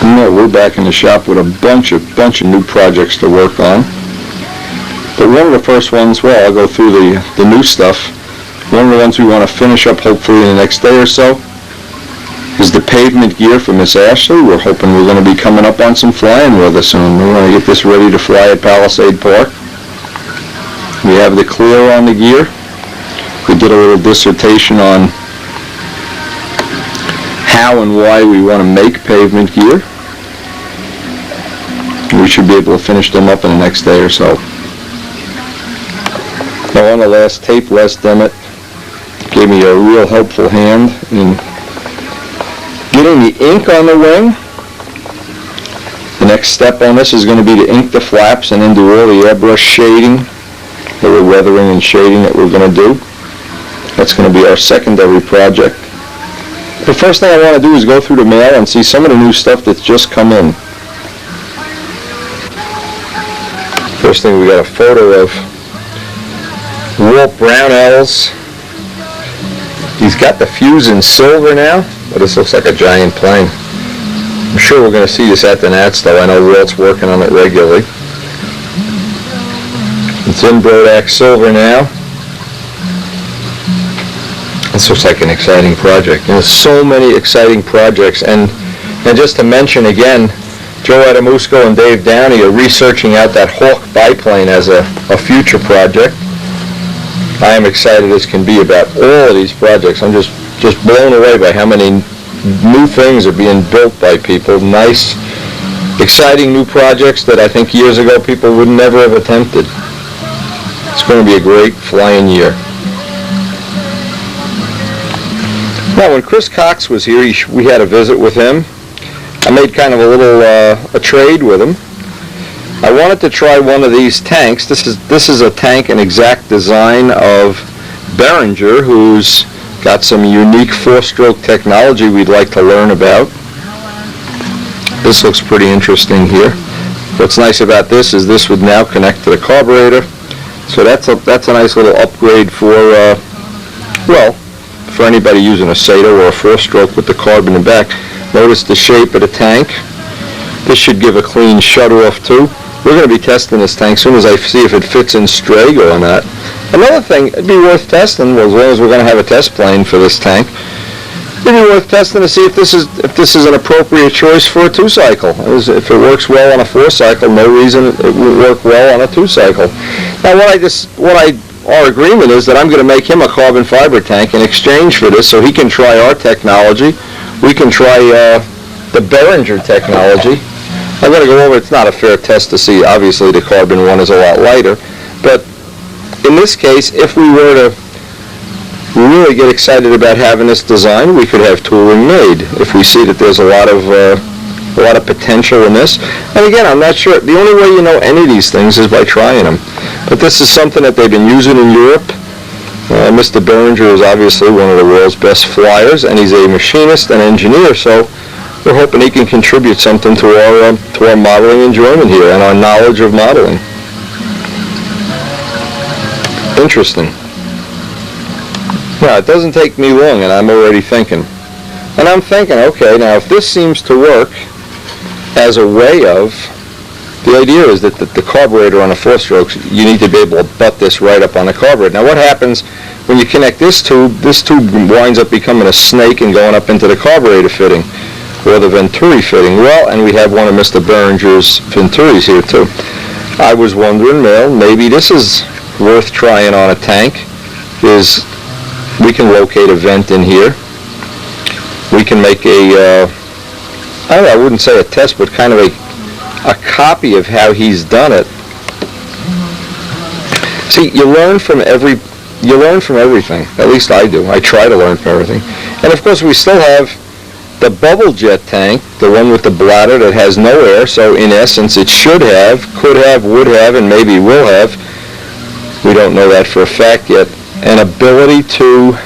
Yeah, we're back in the shop with a bunch of new projects to work on. But one of the first ones, well, I'll go through the new stuff. One of the ones we want to finish up hopefully in the next day or so is the pavement gear for Miss Ashley. We're hoping we're going to be coming up on some flying weather soon. We want to get this ready to fly at Palisade Park. We have the clear on the gear. We did a little dissertation on how and why we want to make pavement gear. We should be able to finish them up in the next day or so. Now on the last tape, Les Demet gave me a real helpful hand in getting the ink on the wing. The next step on this is going to be to ink the flaps and then do all the airbrush shading, the little weathering and shading that we're going to do. That's going to be our secondary project. The first thing I want to do is go through the mail and see some of the new stuff that's just come in. First thing, we got a photo of Walt Brownells. He's got the fuse in silver now, but this looks like a giant plane. I'm sure we're going to see this at the Nats, though. I know Walt's working on it regularly. It's in Brodak silver now. This looks like an exciting project. There's so many exciting projects, and just to mention again, Joe Adamusco and Dave Downey are researching out that Hawk biplane as a future project. I am excited as can be about all of these projects. I'm just blown away by how many new things are being built by people. Nice, exciting new projects that I think years ago people would never have attempted. It's going to be a great flying year. Now, when Chris Cox was here, we had a visit with him. I made kind of a little a trade with him. I wanted to try one of these tanks. This is a tank, an exact design of Behringer, who's got some unique four-stroke technology we'd like to learn about. This looks pretty interesting here. What's nice about this is this would now connect to the carburetor. So that's a nice little upgrade for well, for anybody using a Sato or a four-stroke with the carb in the back. Notice the shape of the tank. This should give a clean shut-off too. We're going to be testing this tank as soon as I see if it fits in Strago or not. Another thing, it'd be worth testing, well, as long as we're going to have a test plane for this tank, it'd be worth testing to see if this is an appropriate choice for a two-cycle. If it works well on a four-cycle, no reason it won't work well on a two-cycle. Now, our agreement is that I'm going to make him a carbon fiber tank in exchange for this, so he can try our technology. We can try the Behringer technology. I'm going to go over, it's not a fair test to see, obviously the carbon one is a lot lighter, but in this case, if we were to really get excited about having this design, we could have tooling made if we see that there's a lot of potential in this. And again, I'm not sure, the only way you know any of these things is by trying them. But this is something that they've been using in Europe. Mr. Behringer is obviously one of the world's best flyers, and he's a machinist and engineer, so we're hoping he can contribute something to our modeling enjoyment here and our knowledge of modeling. Interesting. Now, it doesn't take me long, and I'm already thinking. And I'm thinking, okay, now if this seems to work as a way of, the idea is that the carburetor on a four-strokes, you need to be able to butt this right up on the carburetor. Now, what happens when you connect this tube winds up becoming a snake and going up into the carburetor fitting, or the Venturi fitting. Well, and we have one of Mr. Behringer's Venturis here, too. I was wondering, well, maybe this is worth trying on a tank, is we can locate a vent in here. We can make I wouldn't say a test, but kind of a copy of how he's done it. See, you learn from everything. At least I do. I try to learn from everything. And of course, we still have the bubble jet tank, the one with the bladder that has no air, so in essence it should have, could have, would have, and maybe will have, we don't know that for a fact yet, an ability to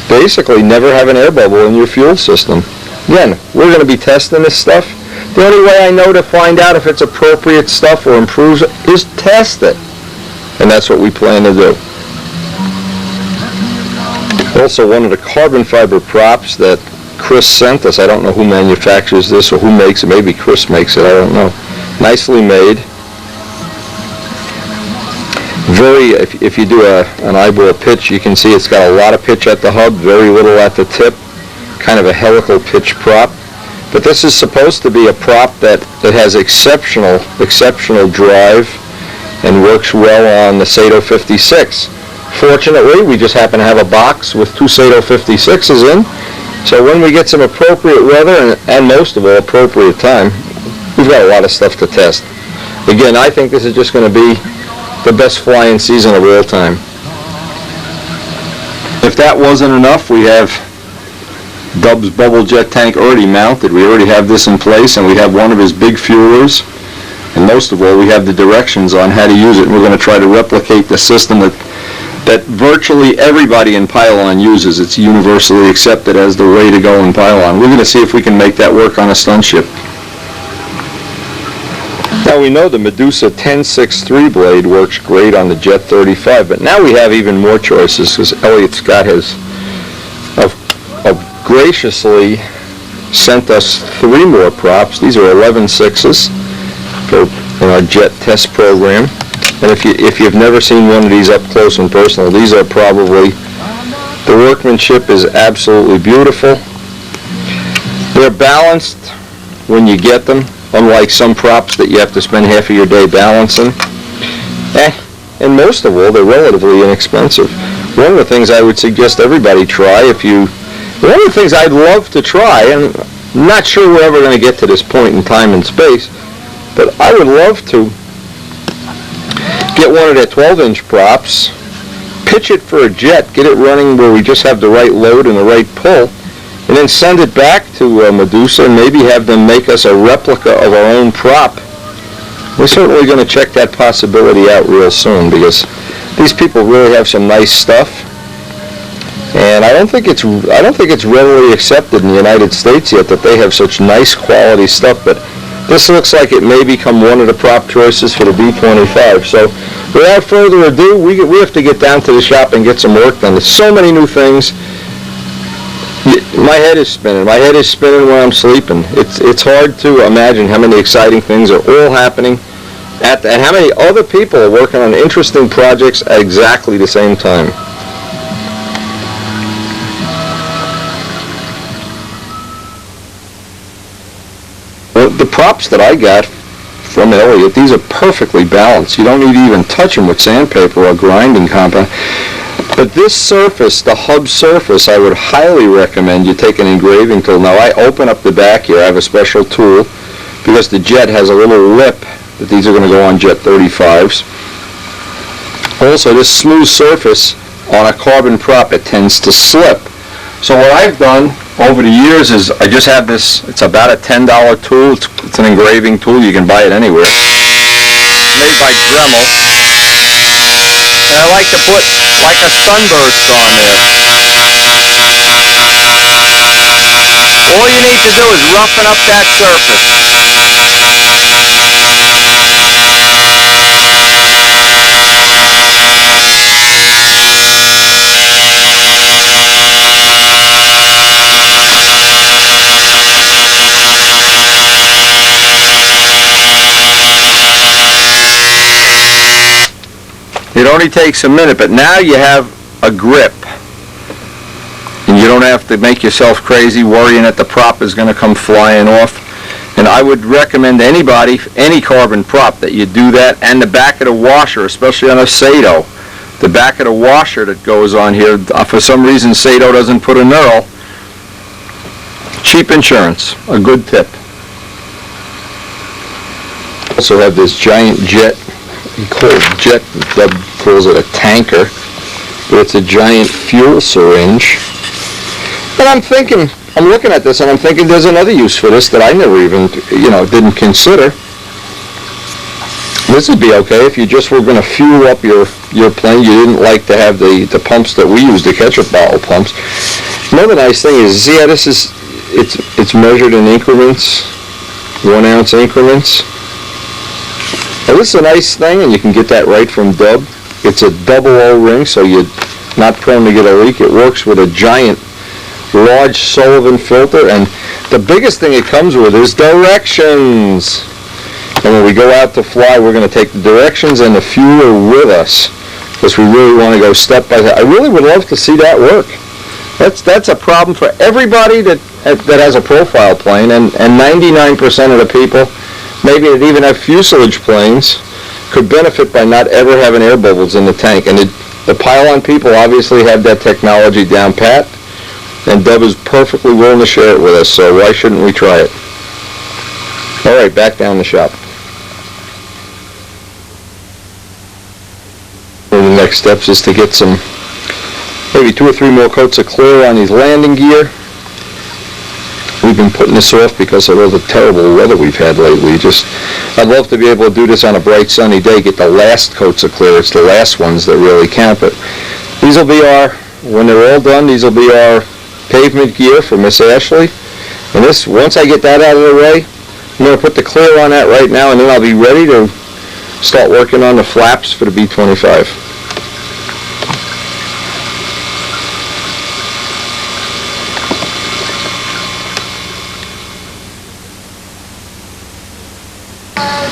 basically never have an air bubble in your fuel system. Again, we're going to be testing this stuff. The only way I know to find out if it's appropriate stuff or improves it is test it. And that's what we plan to do. Also, one of the carbon fiber props that Chris sent us. I don't know who manufactures this or who makes it. Maybe Chris makes it. I don't know. Nicely made. Very, if you do an eyeball pitch, you can see it's got a lot of pitch at the hub, very little at the tip. Kind of a helical pitch prop. But this is supposed to be a prop that has exceptional drive and works well on the Sato 56. Fortunately, we just happen to have a box with two Sato 56s in. So when we get some appropriate weather and most of all appropriate time, we've got a lot of stuff to test. Again, I think this is just going to be the best flying season of all time. If that wasn't enough, we have Dub's bubble jet tank already mounted. We already have this in place, and we have one of his big fuelers. And most of all, we have the directions on how to use it. And we're going to try to replicate the system that virtually everybody in Pylon uses. It's universally accepted as the way to go in Pylon. We're going to see if we can make that work on a stunt ship. Now we know the Medusa 10.6.3 blade works great on the Jet 35, but now we have even more choices because Elliot Scott has graciously sent us 3 more props. These are 11.6s in our jet test program. And if you've never seen one of these up close and personal, these are probably, the workmanship is absolutely beautiful. They're balanced when you get them, unlike some props that you have to spend half of your day balancing. And most of all, they're relatively inexpensive. One of the things I would suggest everybody try, one of the things I'd love to try, and I'm not sure we're ever going to get to this point in time and space, but I would love to get one of their 12-inch props, pitch it for a jet, get it running where we just have the right load and the right pull, and then send it back to Medusa and maybe have them make us a replica of our own prop. We're certainly going to check that possibility out real soon because these people really have some nice stuff. And I don't think it's readily accepted in the United States yet that they have such nice quality stuff, but this looks like it may become one of the prop choices for the B-25. So without further ado, we have to get down to the shop and get some work done. There's so many new things. My head is spinning. My head is spinning when I'm sleeping. It's hard to imagine how many exciting things are all happening and how many other people are working on interesting projects at exactly the same time. The props that I got from Elliot, these are perfectly balanced. You don't need to even touch them with sandpaper or grinding compound. But this surface, the hub surface, I would highly recommend you take an engraving tool. Now I open up the back here. I have a special tool because the jet has a little lip that these are going to go on Jet 35s. Also, this smooth surface on a carbon prop, it tends to slip. So what I've done over the years is I just have this, it's about a $10 tool. It's an engraving tool. You can buy it anywhere. It's made by Dremel. And I like to put like a sunburst on there. All you need to do is roughen up that surface. It only takes a minute, but now you have a grip. And you don't have to make yourself crazy worrying that the prop is going to come flying off. And I would recommend anybody, any carbon prop, that you do that, and the back of the washer, especially on a Sato. The back of the washer that goes on here, for some reason Sato doesn't put a knurl. Cheap insurance, a good tip. Also have this giant jet. He calls jet, Dub calls it a tanker, but it's a giant fuel syringe. And I'm looking at this and I'm thinking there's another use for this that I never even, didn't consider. This would be okay if you just were going to fuel up your plane. You didn't like to have the pumps that we use, the ketchup bottle pumps. Another nice thing is, see how this is, it's measured in increments, 1 ounce increments. Now this is a nice thing, and you can get that right from Dub. It's a double O-ring, so you're not prone to get a leak. It works with a giant large Sullivan filter, and the biggest thing it comes with is directions. And when we go out to fly, we're going to take the directions and the fueler with us, because we really want to go step by step. I really would love to see that work. That's a problem for everybody that has a profile plane, and 99% of the people, maybe that even have fuselage planes, could benefit by not ever having air bubbles in the tank. And the pylon people obviously have that technology down pat, and Dub is perfectly willing to share it with us, so why shouldn't we try it? All right, back down the shop. One of the next steps is to get some, maybe 2 or 3 more coats of clear on these landing gear. We've been putting this off because of all the terrible weather we've had lately. I'd love to be able to do this on a bright sunny day, get the last coats of clear. It's the last ones that really count. But these will be when they're all done, these will be our pavement gear for Miss Ashley. And once I get that out of the way, I'm going to put the clear on that right now, and then I'll be ready to start working on the flaps for the B-25.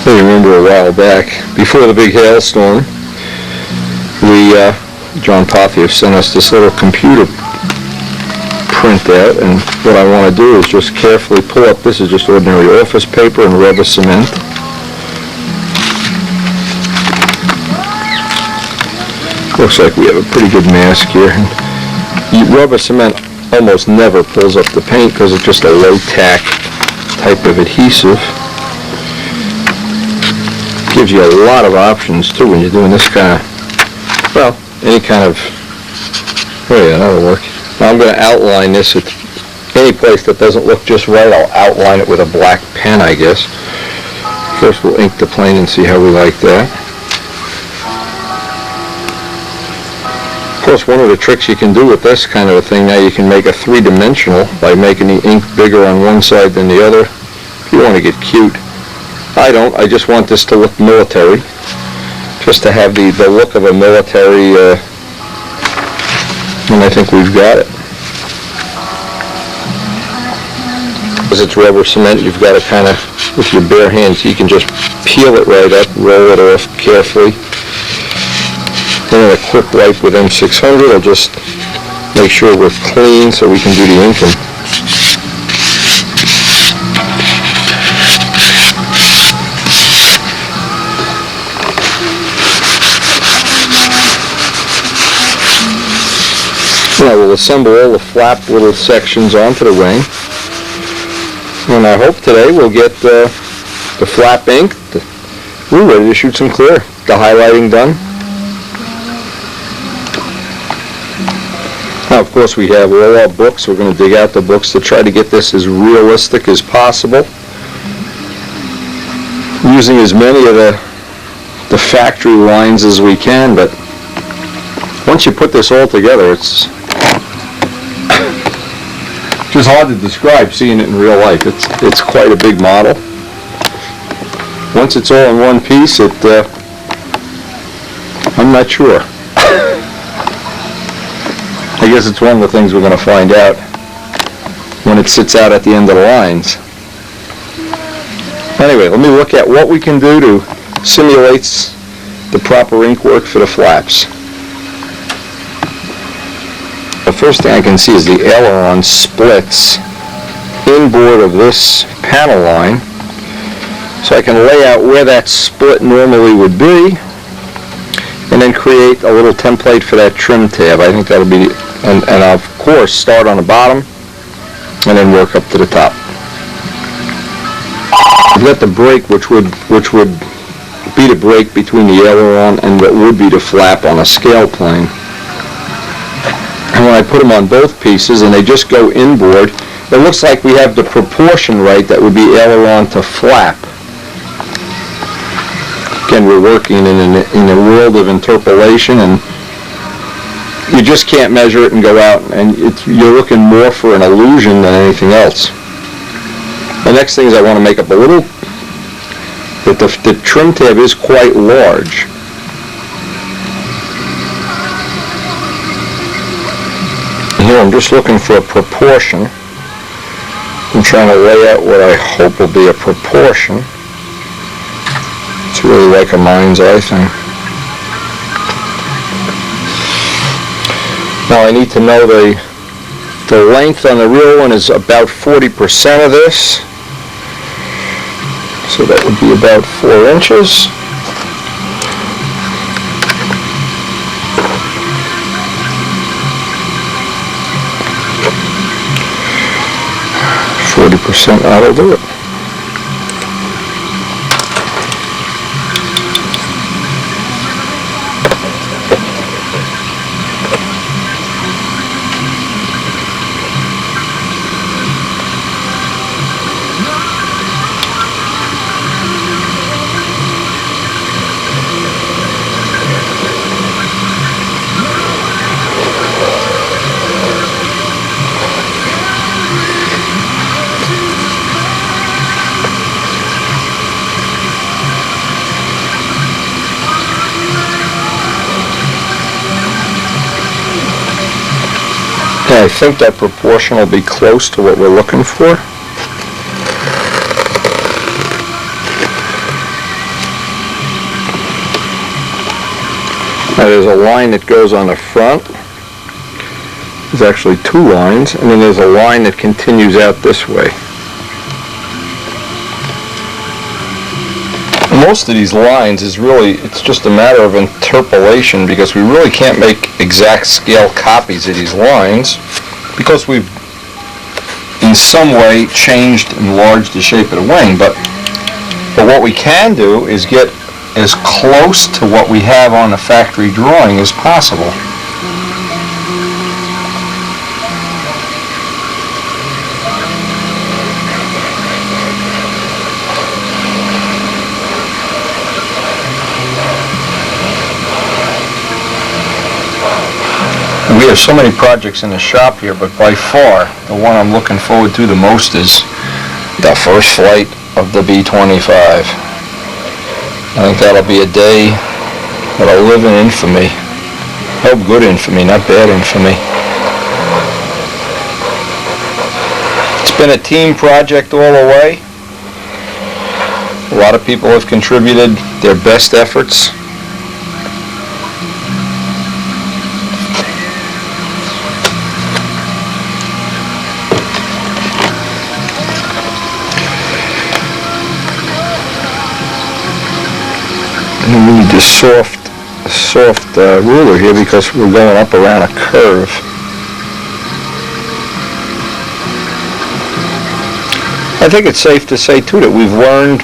I remember a while back, before the big hailstorm, John Pothier sent us this little computer printout, and what I want to do is just carefully pull up. This is just ordinary office paper and rubber cement. Looks like we have a pretty good mask here. Rubber cement almost never pulls up the paint because it's just a low-tack type of adhesive. Gives you a lot of options too when you're doing this kind of, any kind of, oh yeah, that'll work. Now I'm going to outline this at any place that doesn't look just right. I'll outline it with a black pen, I guess. First we'll ink the plane and see how we like that. Of course, one of the tricks you can do with this kind of a thing, now you can make a 3-dimensional by making the ink bigger on one side than the other, if you want to get cute. I don't. I just want this to look military, just to have the look of a military, and I think we've got it. Because it's rubber cement, you've got to kind of, with your bare hands, you can just peel it right up, roll it off carefully. Then a quick wipe with M600 will just make sure we're clean so we can do the inking. Now we'll assemble all the flap little sections onto the wing, and I hope today we'll get the flap inked. We're ready to shoot some clear. The highlighting done. Now of course we have all our books. We're going to dig out the books to try to get this as realistic as possible, using as many of the factory lines as we can, but once you put this all together, it's just hard to describe seeing it in real life. It's quite a big model. Once it's all in one piece, I'm not sure. I guess it's one of the things we're going to find out when it sits out at the end of the lines. Anyway, let me look at what we can do to simulate the proper ink work for the flaps. The first thing I can see is the aileron splits inboard of this panel line, so I can lay out where that split normally would be, and then create a little template for that trim tab. I think that'll be, and I'll, of course, start on the bottom and then work up to the top. I've got the break, which would be the break between the aileron and what would be the flap on a scale plane. And when I put them on both pieces and they just go inboard, it looks like we have the proportion right that would be aileron to flap. Again, we're working in a world of interpolation, and you just can't measure it and go out, and you're looking more for an illusion than anything else. The next thing is I want to make up a little, that the trim tab is quite large. Here I'm just looking for a proportion. I'm trying to lay out what I hope will be a proportion. It's really like a mind's eye thing. Now I need to know the length on the real one is about 40% of this. So that would be about 4 inches. That'll do it. I think that proportion will be close to what we're looking for. Now there's a line that goes on the front. There's actually 2 lines, and then there's a line that continues out this way. Most of these lines is really, it's just a matter of interpolation, because we really can't make exact scale copies of these lines because we've in some way changed and enlarged the shape of the wing. But what we can do is get as close to what we have on the factory drawing as possible. We have so many projects in the shop here, but by far the one I'm looking forward to the most is the first flight of the B-25. I think that'll be a day that'll live in infamy. Hope good infamy, not bad infamy. It's been a team project all the way. A lot of people have contributed their best efforts. We need this soft ruler here because we're going up around a curve. I think it's safe to say too that we've learned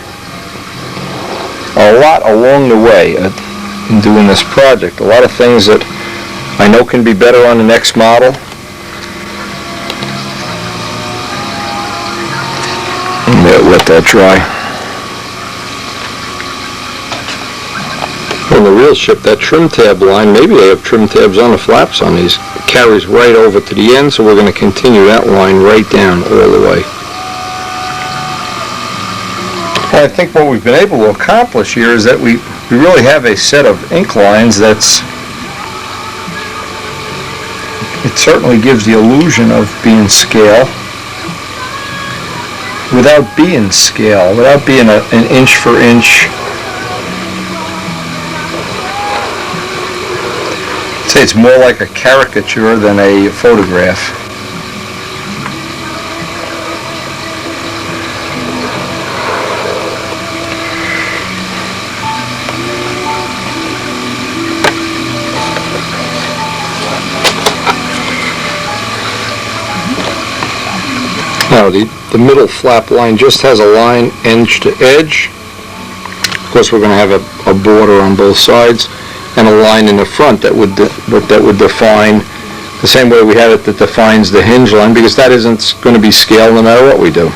a lot along the way in doing this project. A lot of things that I know can be better on the next model. Let that dry. On the real ship, that trim tab line, maybe they have trim tabs on the flaps on these. It carries right over to the end, so we're going to continue that line right down all the way. And I think what we've been able to accomplish here is that we really have a set of ink lines that's, it certainly gives the illusion of being scale without being scale, without being an inch for inch. I'd say it's more like a caricature than a photograph. Now the middle flap line just has a line edge to edge. Of course, we're going to have a border on both sides and a line in the front that would define the same way we had it that defines the hinge line, because that isn't going to be scale no matter what we do.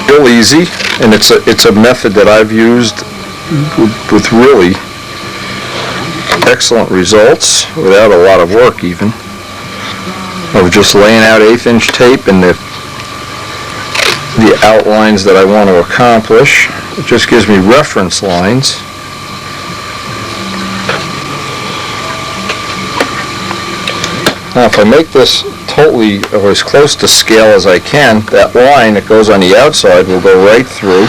Real easy, and it's a method that I've used with really excellent results without a lot of work even. Of just laying out 1/8 inch tape and the outlines that I want to accomplish. It just gives me reference lines. Now if I make this totally or as close to scale as I can, that line that goes on the outside will go right through.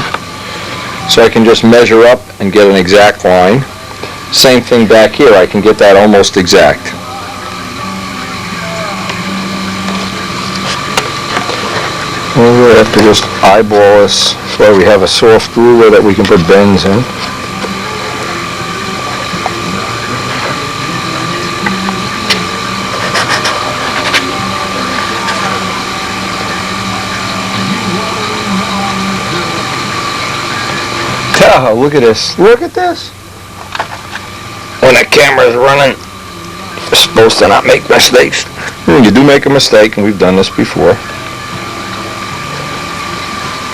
So I can just measure up and get an exact line. Same thing back here, I can get that almost exact. We really have to just eyeball this so we have a soft ruler that we can put bends in. Oh, look at this. Look at this. When the camera's running, you're supposed to not make mistakes. You do make a mistake, and we've done this before.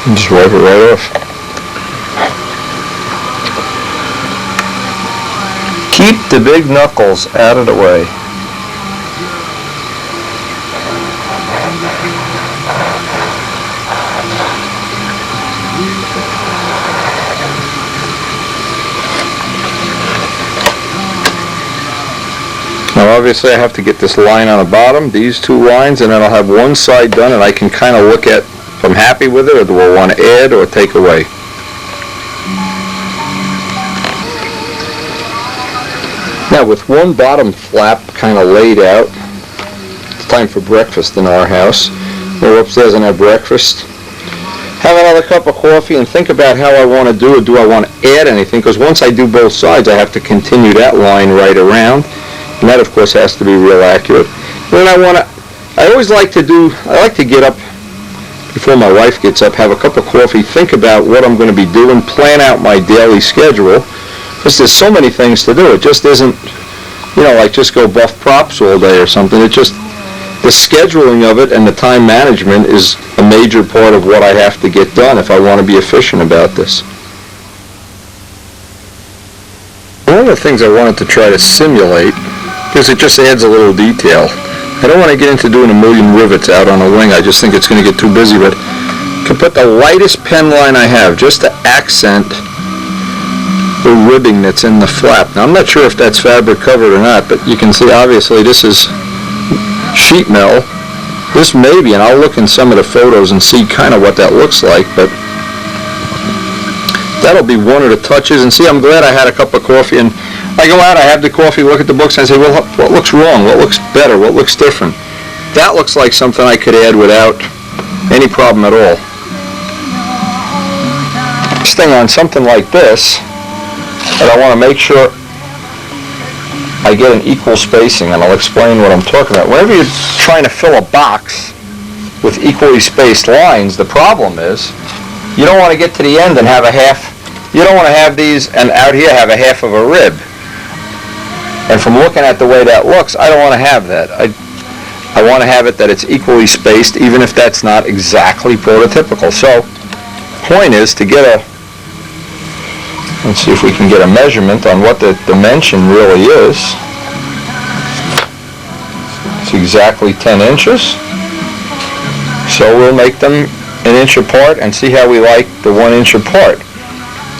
And just wipe it right off. Keep the big knuckles out of the way. Now obviously I have to get this line on the bottom, these two lines, and then I'll have one side done and I can kind of look at if I'm happy with it or do I want to add or take away. Now with one bottom flap kind of laid out, it's time for breakfast in our house. We'll go upstairs and have breakfast. Have another cup of coffee and think about how I want to do it. Do I want to add anything? Because once I do both sides I have to continue that line right around. And that of course has to be real accurate. And then I always like to get up before my wife gets up, have a cup of coffee, think about what I'm going to be doing, plan out my daily schedule, because there's so many things to do. It just isn't, like just go buff props all day or something. It just, the scheduling of it and the time management is a major part of what I have to get done if I want to be efficient about this. One of the things I wanted to try to simulate, because it just adds a little detail. I don't want to get into doing a million rivets out on a wing. I just think it's going to get too busy, but I can put the lightest pen line I have just to accent the ribbing that's in the flap. Now I'm not sure if that's fabric covered or not, but you can see obviously this is sheet metal. This may be, and I'll look in some of the photos and see kind of what that looks like, but that'll be one of the touches. And see, I'm glad I had a cup of coffee, and I go out, I have the coffee, look at the books, and I say, well, what looks wrong? What looks better? What looks different? That looks like something I could add without any problem at all. This thing on something like this, but I want to make sure I get an equal spacing, and I'll explain what I'm talking about. Whenever you're trying to fill a box with equally spaced lines, the problem is you don't want to get to the end and have a half. You don't want to have these and out here have a half of a rib. And from looking at the way that looks, I don't want to have that. I want to have it that it's equally spaced, even if that's not exactly prototypical. So, point is to get a, let's see if we can get a measurement on what the dimension really is. It's exactly 10 inches. So we'll make them an inch apart and see how we like the 1 inch apart.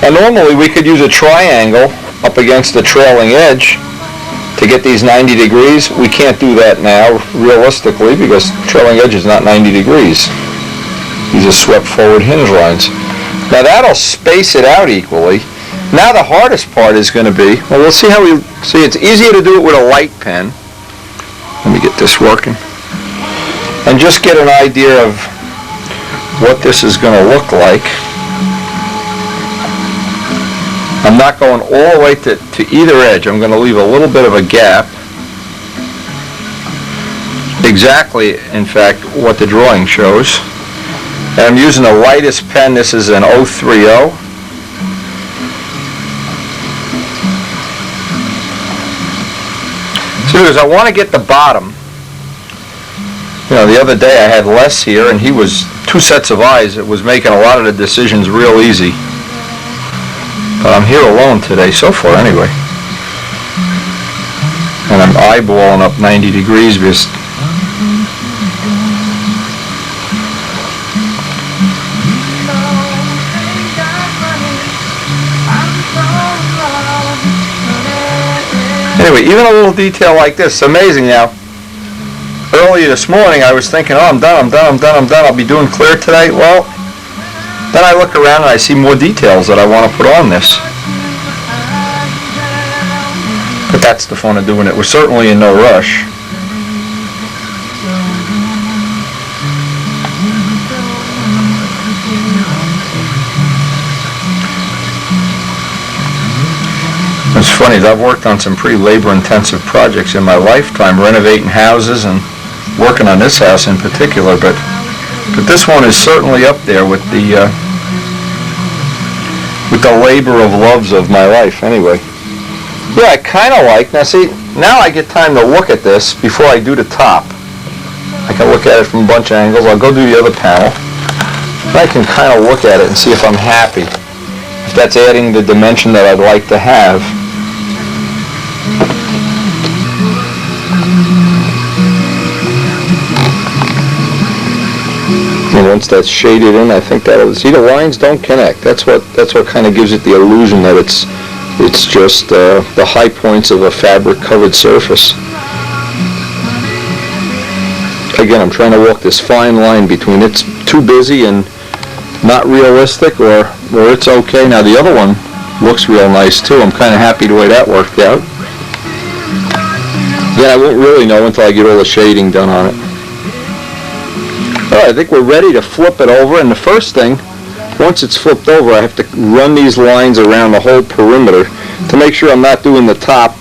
Now normally we could use a triangle up against the trailing edge to get these 90 degrees. We can't do that now realistically because trailing edge is not 90 degrees. These are swept forward hinge lines. Now that'll space it out equally. Now the hardest part is going to be, well, we'll see how we, see it's easier to do it with a light pen. Let me get this working. And just get an idea of what this is going to look like. I'm not going all the way to either edge. I'm going to leave a little bit of a gap. Exactly, in fact, what the drawing shows. And I'm using the lightest pen. This is an 030. So because I want to get the bottom. The other day I had Les here, and he was 2 sets of eyes. It was making a lot of the decisions real easy. But I'm here alone today, so far anyway. And I'm eyeballing up 90 degrees because anyway, even a little detail like this, it's amazing now. earlier this morning I was thinking, oh, I'm done, I'll be doing clear today. Well, then I look around and I see more details that I want to put on this. But that's the fun of doing it. We're certainly in no rush. It's funny, I've worked on some pretty labor-intensive projects in my lifetime, renovating houses and working on this house in particular, but this one is certainly up there with the labor of loves of my life anyway. Yeah, I kind of like, now I get time to look at this before I do the top. I can look at it from a bunch of angles. I'll go do the other panel. And I can kind of look at it and see if I'm happy, if that's adding the dimension that I'd like to have. And once that's shaded in, I think that'll, see, the lines don't connect. That's what kind of gives it the illusion that it's just the high points of a fabric covered surface. Again, I'm trying to walk this fine line between it's too busy and not realistic, or it's okay. Now the other one looks real nice too. I'm kind of happy the way that worked out. Yeah, I won't really know until I get all the shading done on it. Alright, I think we're ready to flip it over, and the first thing, once it's flipped over, I have to run these lines around the whole perimeter to make sure I'm not doing the top.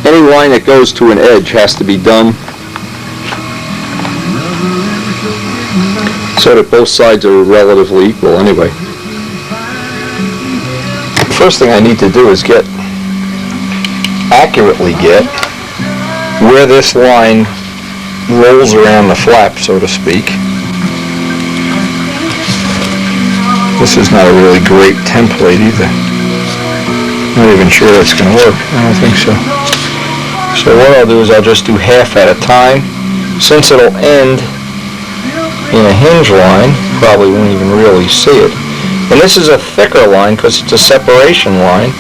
Any line that goes to an edge has to be done so that both sides are relatively equal anyway. The first thing I need to do is accurately get where this line rolls around the flap, so to speak. This is not a really great template either. Not even sure that's going to work. I don't think so. So what I'll do is I'll just do half at a time. Since it'll end in a hinge line, probably won't even really see it. And this is a thicker line because it's a separation line.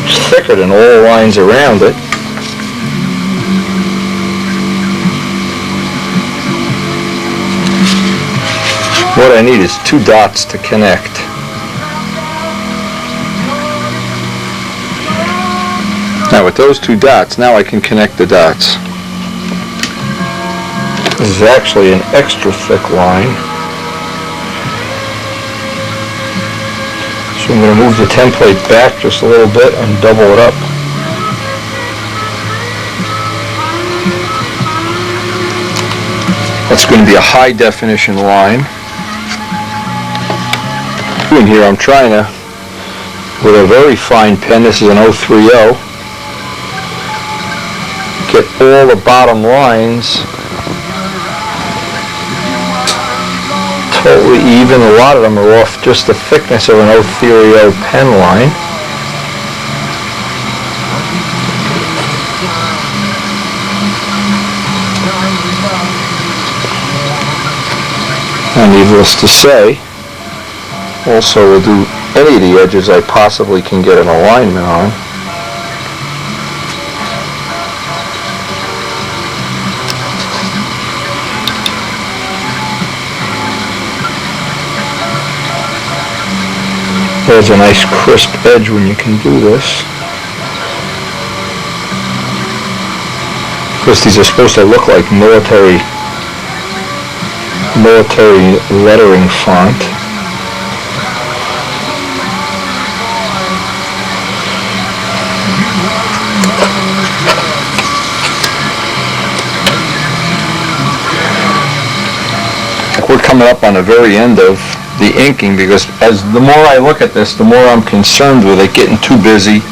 It's thicker than all the lines around it. What I need is 2 dots to connect. Now with those 2 dots, now I can connect the dots. This is actually an extra thick line. So I'm going to move the template back just a little bit and double it up. That's going to be a high definition line. In here I'm trying to, with a very fine pen, this is an 030, get all the bottom lines totally even. A lot of them are off just the thickness of an 030 pen line. And needless to say, also will do any of the edges I possibly can get an alignment on. There's a nice crisp edge when you can do this. Of course, these are supposed to look like military lettering font. We're coming up on the very end of the inking, because as the more I look at this, the more I'm concerned with it getting too busy.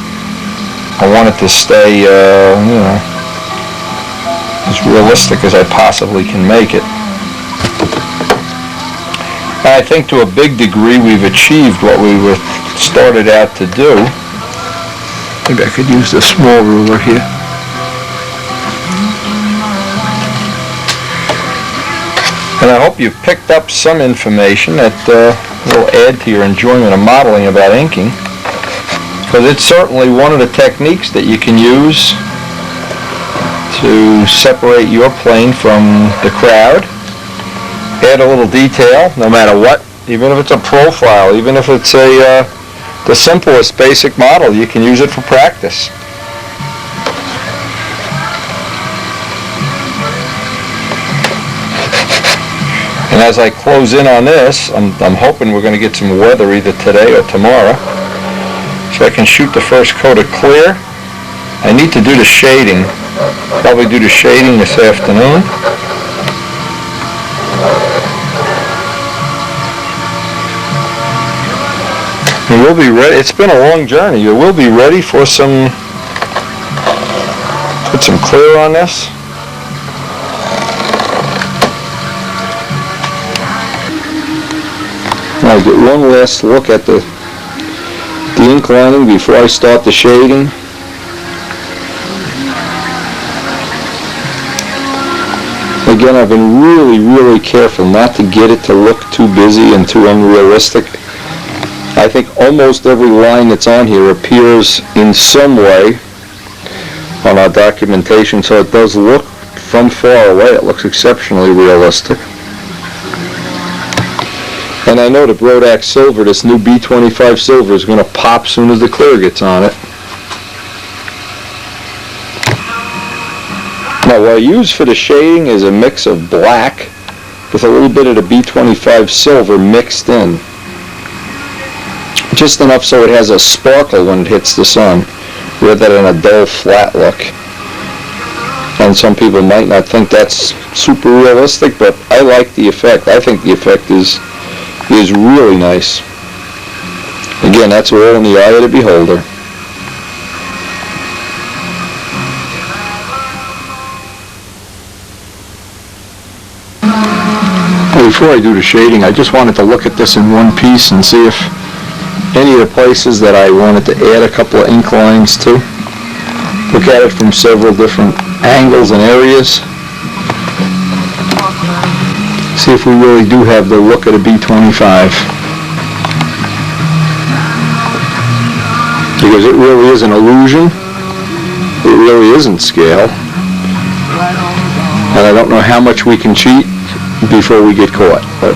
I want it to stay, as realistic as I possibly can make it. And I think to a big degree we've achieved what we were started out to do. Maybe I could use the small ruler here. And I hope you've picked up some information that will add to your enjoyment of modeling about inking, because it's certainly one of the techniques that you can use to separate your plane from the crowd. Add a little detail, no matter what, even if it's a profile, even if it's the simplest basic model, you can use it for practice. And as I close in on this, I'm hoping we're going to get some weather either today or tomorrow, so I can shoot the first coat of clear. I need to do the shading, probably do the shading this afternoon. And we'll be ready. It's been a long journey. We'll be ready for put some clear on this. I'll get one last look at the ink lining before I start the shading. Again, I've been really careful not to get it to look too busy and too unrealistic. I think almost every line that's on here appears in some way on our documentation, so it does look, from far away, it looks exceptionally realistic. And I know the Brodax silver, this new B25 silver, is going to pop as soon as the clear gets on it. Now, what I use for the shading is a mix of black with a little bit of the B25 silver mixed in. Just enough so it has a sparkle when it hits the sun, rather than a dull, flat look. And some people might not think that's super realistic, but I like the effect. I think the effect is really nice. Again, that's all in the eye of the beholder. Before I do the shading, I just wanted to look at this in one piece and see if any of the places that I wanted to add a couple of ink lines to. Look at it from several different angles and areas. See if we really do have the look of the B25. Because it really is an illusion. It really isn't scale. And I don't know how much we can cheat before we get caught. But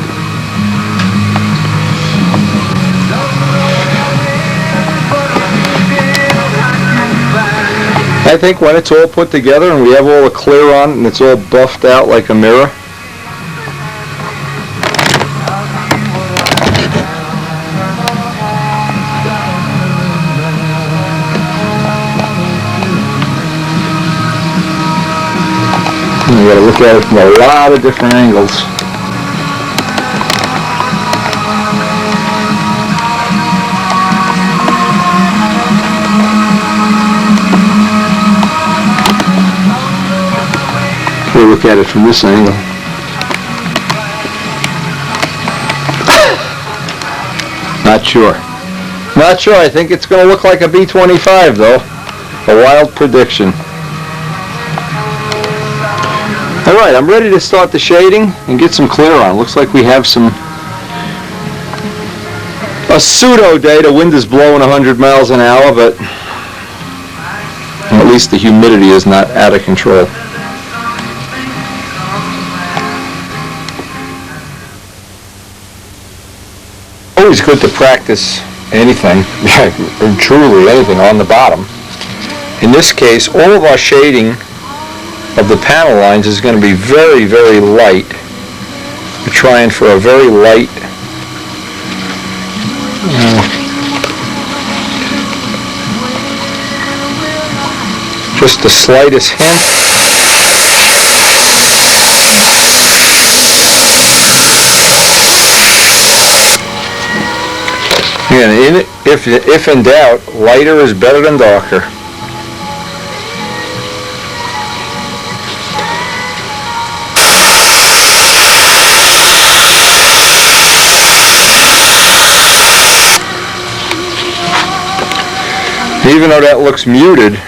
I think when it's all put together and we have all the clear on and it's all buffed out like a mirror, you got to look at it from a lot of different angles. We'll look at it from this angle. Not sure. Not sure. I think it's going to look like a B25 though. A wild prediction. Alright, I'm ready to start the shading and get some clear on. Looks like we have a pseudo day. The wind is blowing 100 miles an hour, but at least the humidity is not out of control. Always good to practice anything, truly anything, on the bottom. In this case, all of our shading of the panel lines is going to be very light. We're trying for a very light just the slightest hint. And if in doubt, lighter is better than darker. Even though that looks muted,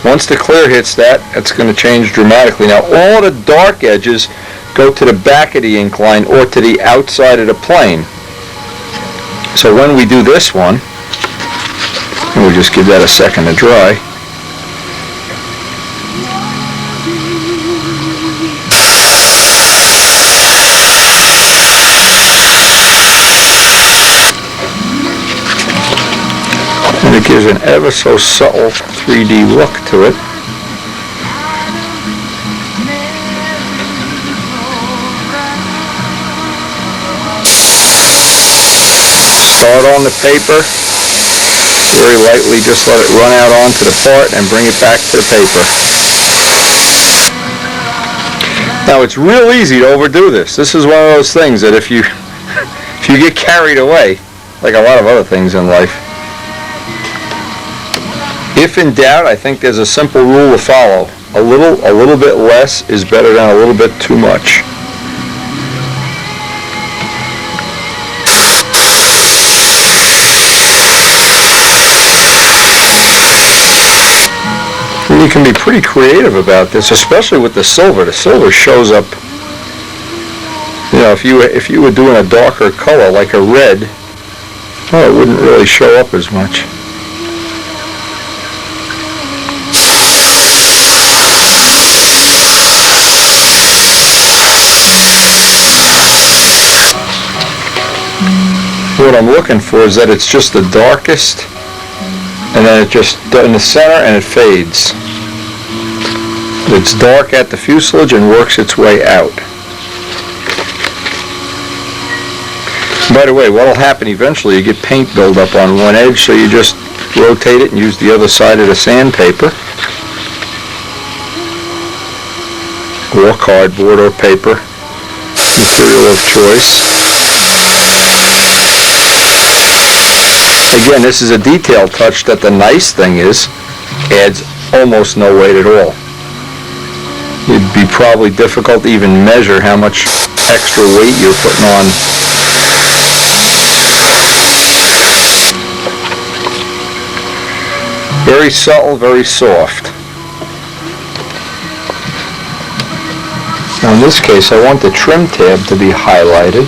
once the clear hits that, it's going to change dramatically. Now all the dark edges go to the back of the ink line or to the outside of the plane. So when we do this one, and we'll just give that a second to dry, There's an ever so subtle 3D look to it. Start on the paper, very lightly just let it run out onto the part and bring it back to the paper. Now it's real easy to overdo this. This is one of those things that if you get carried away, like a lot of other things in life, if in doubt, I think there's a simple rule to follow. A little bit less is better than a little bit too much. And you can be pretty creative about this, especially with the silver. The silver shows up, you know, if you were doing a darker color like a red, well, it wouldn't really show up as much. What I'm looking for is that it's just the darkest, and then it just in the center and it fades. It's dark at the fuselage and works its way out. By the way, what will happen eventually, you get paint buildup on one edge, so you just rotate it and use the other side of the sandpaper, or cardboard or paper, material of choice. Again, this is a detail touch that the nice thing is, adds almost no weight at all. It'd be probably difficult to even measure how much extra weight you're putting on. Very subtle, very soft. Now in this case, I want the trim tab to be highlighted.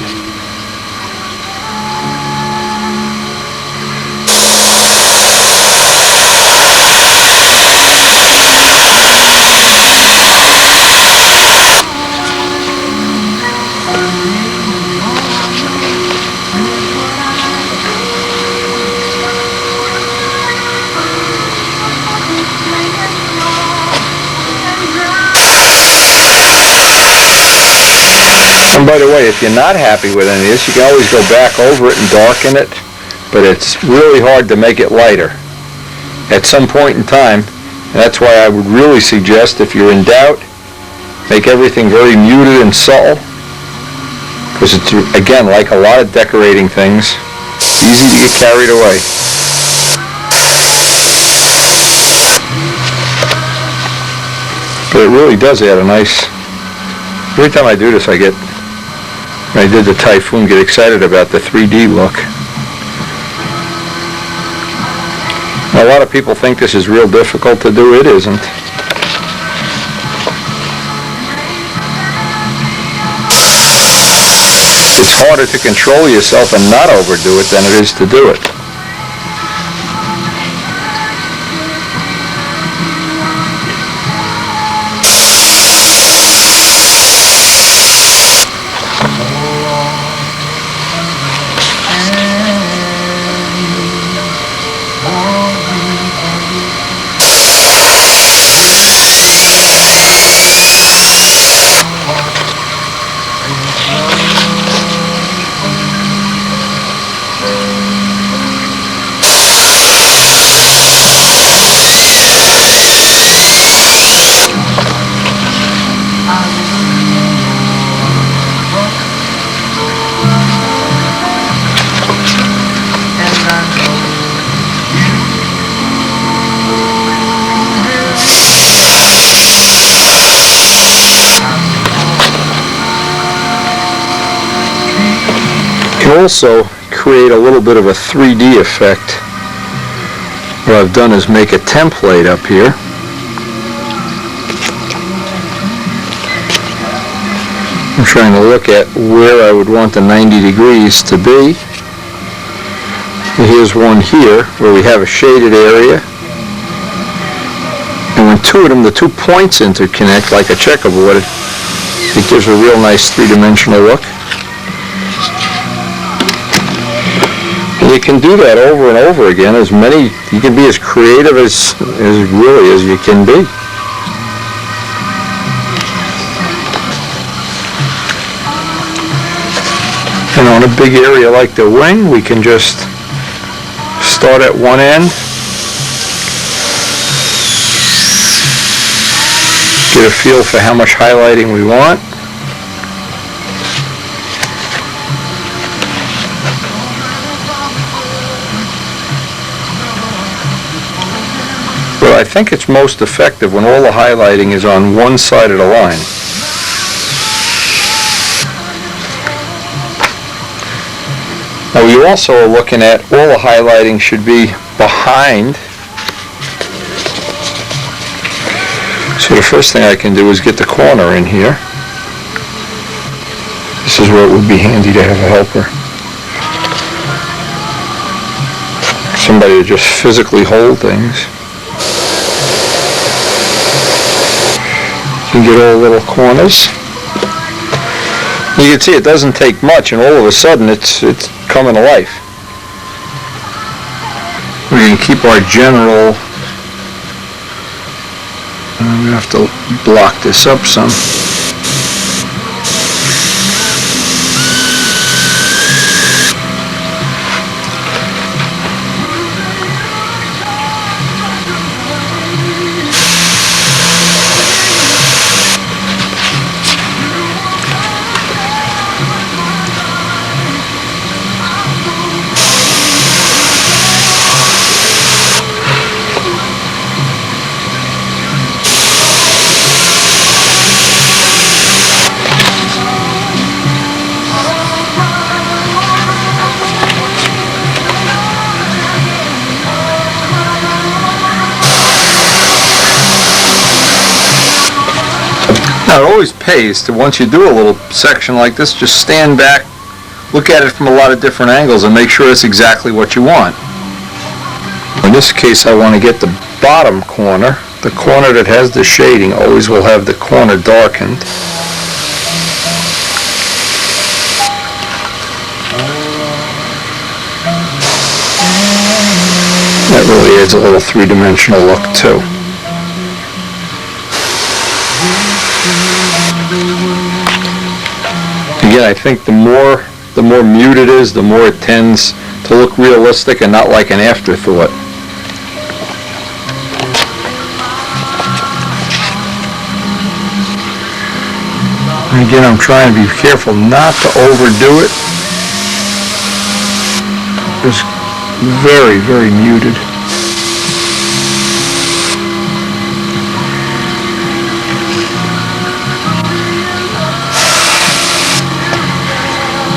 And by the way, if you're not happy with any of this, you can always go back over it and darken it, but it's really hard to make it lighter at some point in time. And that's why I would really suggest, if you're in doubt, make everything very muted and subtle, because it's, again, like a lot of decorating things, easy to get carried away. But it really does add a nice, every time I do this, I did the Typhoon, get excited about the 3D look. Now, a lot of people think this is real difficult to do. It isn't. It's harder to control yourself and not overdo it than it is to do it. Also create a little bit of a 3D effect. What I've done is make a template up here. I'm trying to look at where I would want the 90 degrees to be. Here's one here where we have a shaded area. And when two of them, the 2 points interconnect like a checkerboard, it gives a real nice three-dimensional look. You can do that over and over again. You can be as creative as really as you can be. And on a big area like the wing, we can just start at one end, get a feel for how much highlighting we want. But I think it's most effective when all the highlighting is on one side of the line. Now we also are looking at all the highlighting should be behind. So the first thing I can do is get the corner in here. This is where it would be handy to have a helper. Somebody to just physically hold things. You can get all the little corners. You can see it doesn't take much, and all of a sudden it's coming to life. We can keep our general. I'm going to have to block this up some. Now it always pays to, once you do a little section like this, just stand back, look at it from a lot of different angles and make sure it's exactly what you want. In this case I want to get the bottom corner. The corner that has the shading always will have the corner darkened. That really adds a little three-dimensional look too. Again, I think the more muted it is, the more it tends to look realistic and not like an afterthought. And again, I'm trying to be careful not to overdo it. It's very, very muted.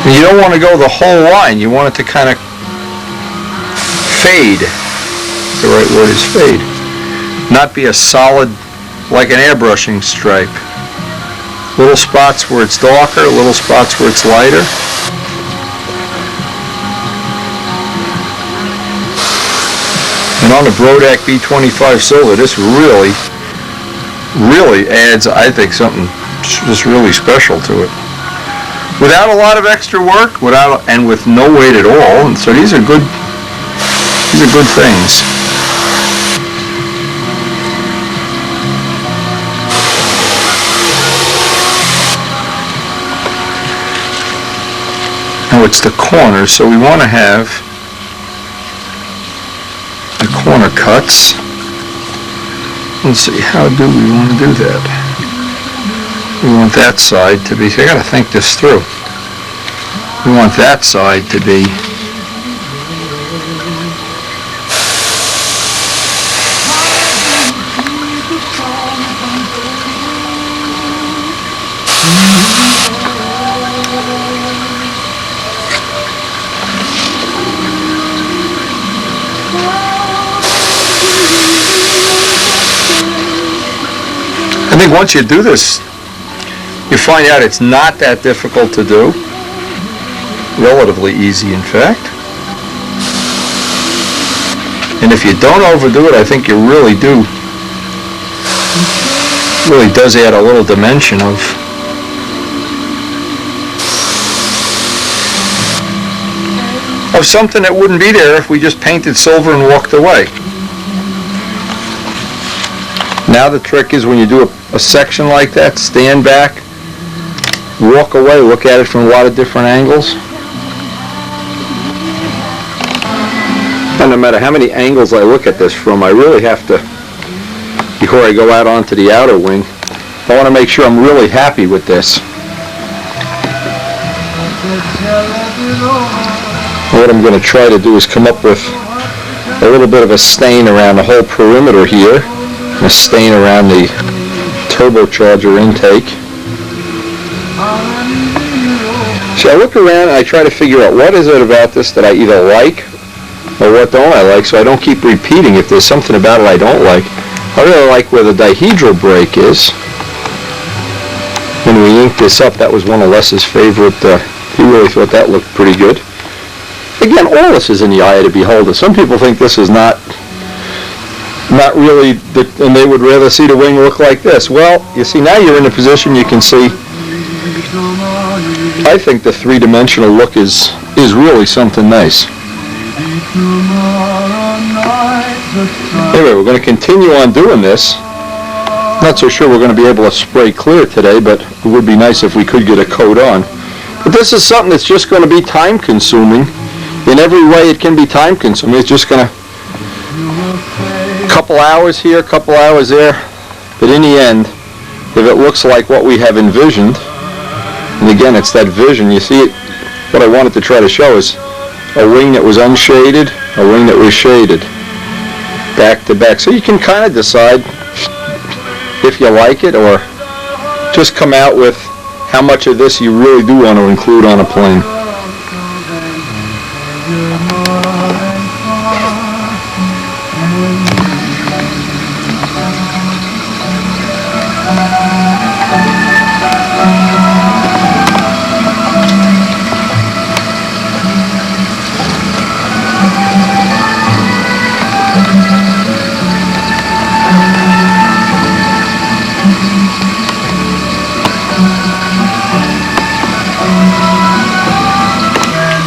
And you don't want to go the whole line. You want it to kind of fade. The right word is fade. Not be a solid, like an airbrushing stripe. Little spots where it's darker, little spots where it's lighter. And on the Brodak B25 silver, this really adds, I think, something just really special to it. Without a lot of extra work, and with no weight at all, and so these are good things. Now it's the corners, so we want to have the corner cuts. Let's see, how do we want to do that? We want that side to be, I gotta think this through. We want that side to be I think once you do this, you find out it's not that difficult to do. Relatively easy, in fact. And if you don't overdo it, I think you really does add a little dimension of of something that wouldn't be there if we just painted silver and walked away. Now the trick is when you do a section like that, stand back, walk away, look at it from a lot of different angles. And no matter how many angles I look at this from, I really have to, before I go out onto the outer wing, I want to make sure I'm really happy with this. What I'm going to try to do is come up with a little bit of a stain around the whole perimeter here, and a stain around the turbocharger intake. So I look around and I try to figure out what is it about this that I either like or what don't I like, so I don't keep repeating if there's something about it I don't like. I really like where the dihedral break is. When we inked this up, that was one of Les's favorite. He really thought that looked pretty good. Again, all this is in the eye of the beholder. Some people think this is not really, and they would rather see the wing look like this. Well, you see, now you're in a position you can see. I think the three-dimensional look is really something nice. Anyway, we're going to continue on doing this. Not so sure we're going to be able to spray clear today, but it would be nice if we could get a coat on. But this is something that's just going to be time-consuming. In every way it can be time-consuming. It's just going to, couple hours here, couple hours there. But in the end, if it looks like what we have envisioned, and again, it's that vision. You see it. What I wanted to try to show is a wing that was unshaded, a wing that was shaded, back to back. So you can kind of decide if you like it, or just come out with how much of this you really do want to include on a plane.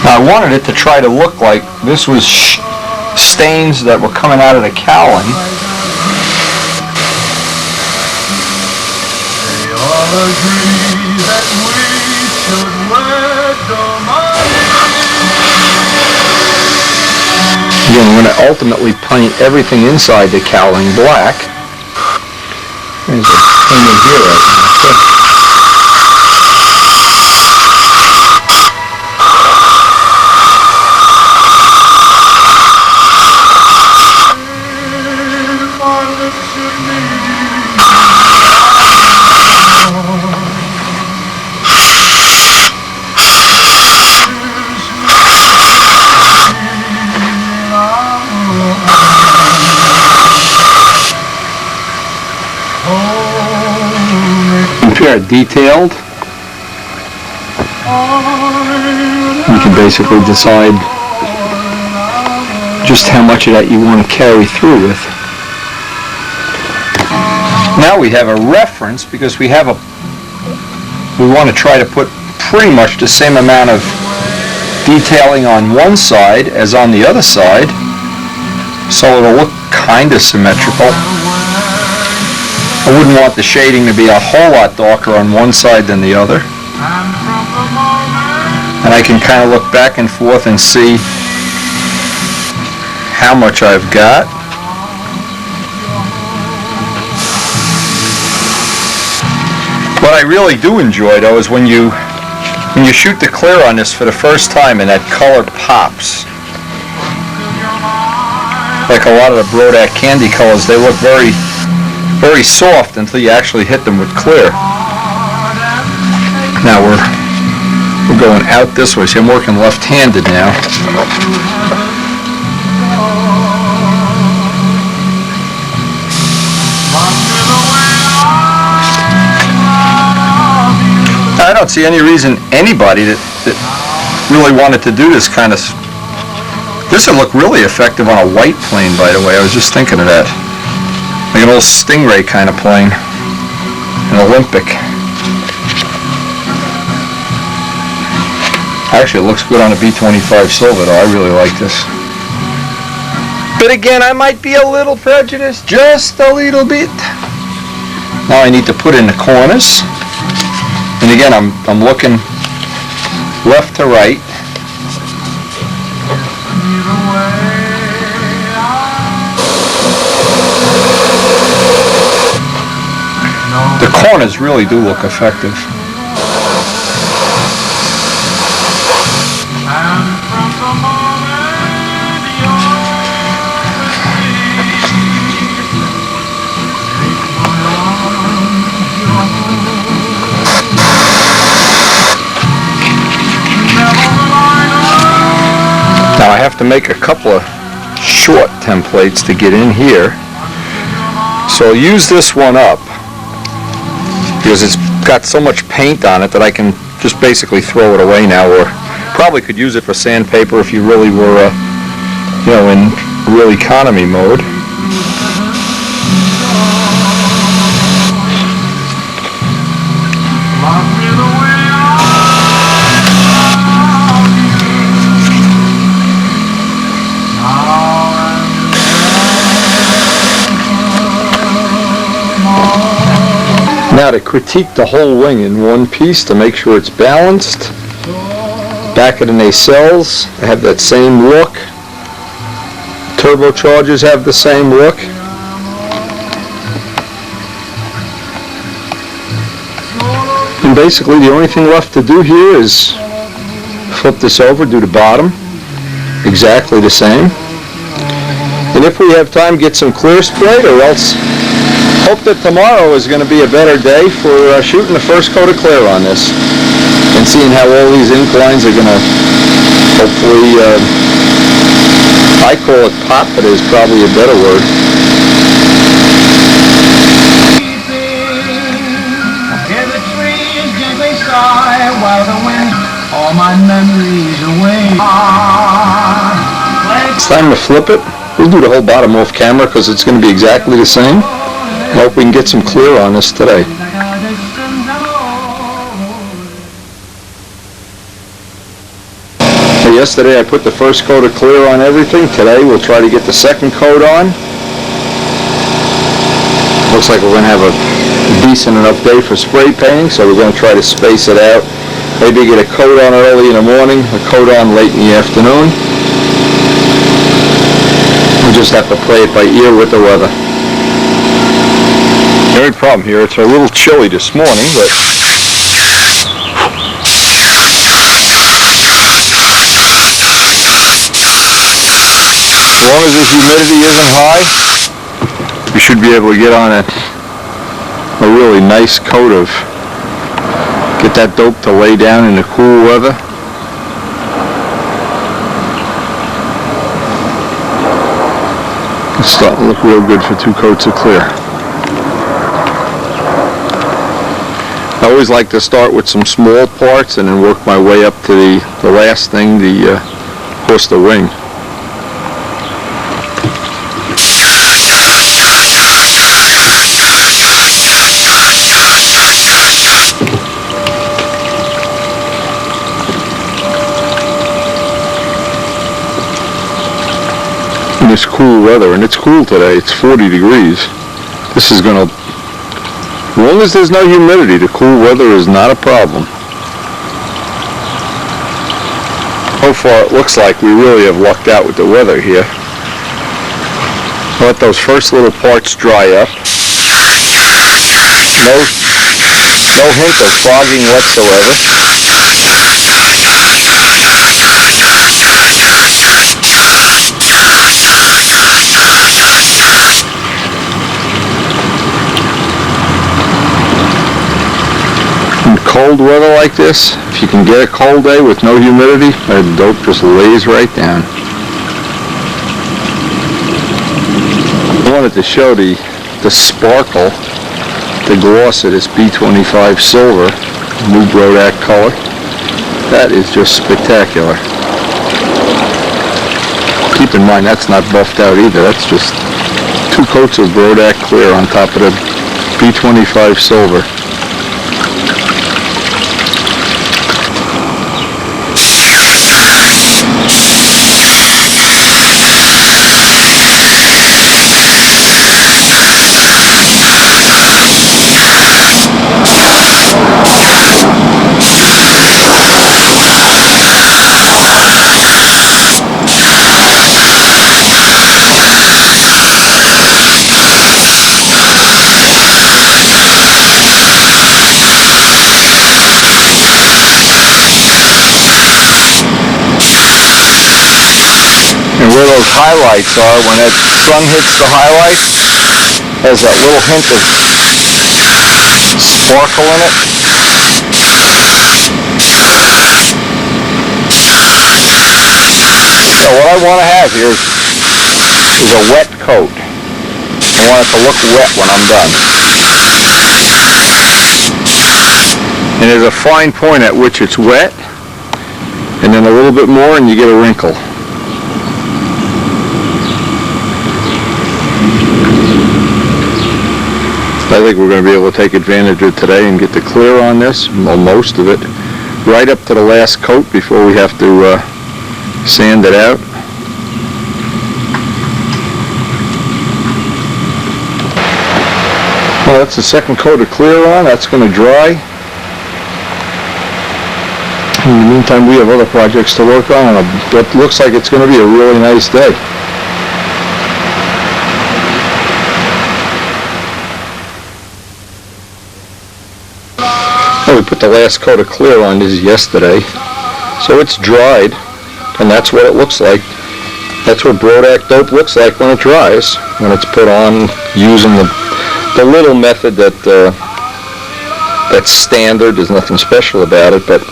I wanted it to try to look like this was stains that were coming out of the cowling. They all agree that we should let the money. Again, we're going to ultimately paint everything inside the cowling black. There's a thing in here right now. Detailed. You can basically decide just how much of that you want to carry through with. Now we have a reference because we want to try to put pretty much the same amount of detailing on one side as on the other side, so it'll look kind of symmetrical. I wouldn't want the shading to be a whole lot darker on one side than the other. And I can kind of look back and forth and see how much I've got. What I really do enjoy, though, is when you shoot the clear on this for the first time and that color pops. Like a lot of the Brodak candy colors, they look very soft until you actually hit them with clear. Now we're going out this way, so I'm working left-handed now. I don't see any reason anybody that really wanted to do this kind of... This would look really effective on a white plane, by the way. I was just thinking of that. Like an old Stingray kind of plane, an Olympic. Actually, it looks good on a B25 silver, though. I really like this. But again, I might be a little prejudiced, just a little bit. Now I need to put in the corners. And again, I'm looking left to right. The corners really do look effective. Now I have to make a couple of short templates to get in here. So I'll use this one up because it's got so much paint on it that I can just basically throw it away now, or probably could use it for sandpaper if you really were, in real economy mode. Now to critique the whole wing in one piece to make sure it's balanced. Back of the nacelles have that same look. Turbochargers have the same look. And basically the only thing left to do here is flip this over, do the bottom exactly the same. And if we have time, get some clear spray, or else hope that tomorrow is going to be a better day for shooting the first coat of clear on this and seeing how all these inclines are going to hopefully, I call it pop, but it's probably a better word. It's time to flip it. We'll do the whole bottom off camera because it's going to be exactly the same. I hope we can get some clear on this today. So yesterday I put the first coat of clear on everything. Today we'll try to get the second coat on. Looks like we're going to have a decent enough day for spray painting, so we're going to try to space it out. Maybe get a coat on early in the morning, a coat on late in the afternoon. We'll just have to play it by ear with the weather. The only problem here, it's a little chilly this morning, but as long as the humidity isn't high, you should be able to get on a really nice coat of, get that dope to lay down in the cool weather. It's starting to look real good for 2 coats of clear. I always like to start with some small parts and then work my way up to the last thing, the wing. In this cool weather, and it's cool today, it's 40 degrees. This is going to, as long as there's no humidity, the cool weather is not a problem. So far it looks like we really have lucked out with the weather here. Let those first little parts dry up. No hint of fogging whatsoever. In cold weather like this, if you can get a cold day with no humidity, that dope just lays right down. I wanted to show the sparkle, the gloss of this B25 silver, new Brodak color. That is just spectacular. Keep in mind that's not buffed out either, that's just 2 coats of Brodak clear on top of the B25 silver. where those highlights are, when that sun hits the highlights, has that little hint of sparkle in it. So what I want to have here is a wet coat. I want it to look wet when I'm done. And there's a fine point at which it's wet, and then a little bit more and you get a wrinkle. I think we're going to be able to take advantage of today and get the clear on this, well, most of it, right up to the last coat before we have to sand it out. Well, that's the second coat of clear on. That's going to dry. In the meantime, we have other projects to work on. It looks like it's going to be a really nice day. Well, we put the last coat of clear on this yesterday, so it's dried, and that's what it looks like. That's what Brodak dope looks like when it dries, when it's put on using the little method that's standard. There's nothing special about it, but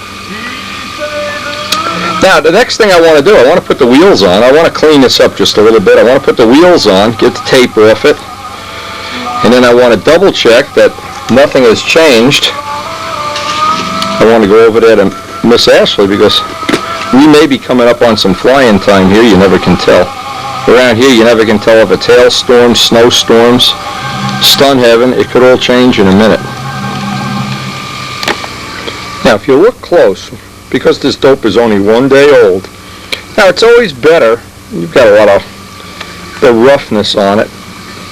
now the next thing I want to do, I want to put the wheels on. I want to clean this up just a little bit. I want to put the wheels on, get the tape off it, and then I want to double check that nothing has changed. I want to go over there to Miss Ashley because we may be coming up on some flying time here. You never can tell. Around here, you never can tell if it's hailstorms, snowstorms, stun heaven. It could all change in a minute. Now, if you look close, because this dope is only 1 day old, now it's always better. You've got a lot of the roughness on it.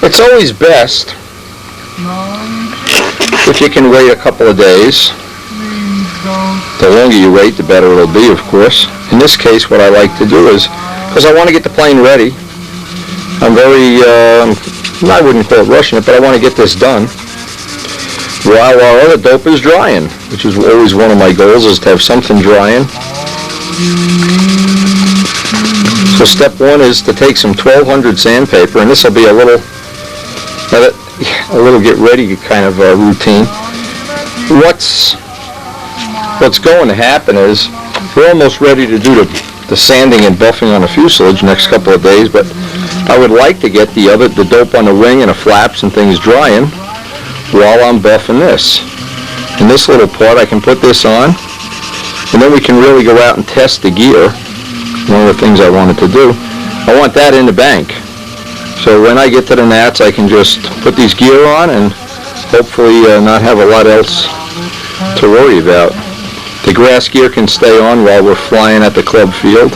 It's always best if you can wait a couple of days. The longer you wait, the better it'll be, of course. In this case, what I like to do is, because I want to get the plane ready, I'm very, I wouldn't call it rushing it, but I want to get this done while our other dope is drying, which is always one of my goals, is to have something drying. So step one is to take some 1200 sandpaper, and this will be a little get ready kind of routine. What's going to happen is we're almost ready to do the sanding and buffing on the fuselage next couple of days, but I would like to get the dope on the wing and the flaps and things drying while I'm buffing this. In this little part, I can put this on, and then we can really go out and test the gear. One of the things I wanted to do, I want that in the bank. So when I get to the gnats, I can just put these gear on and hopefully not have a lot else to worry about. The grass gear can stay on while we're flying at the club field,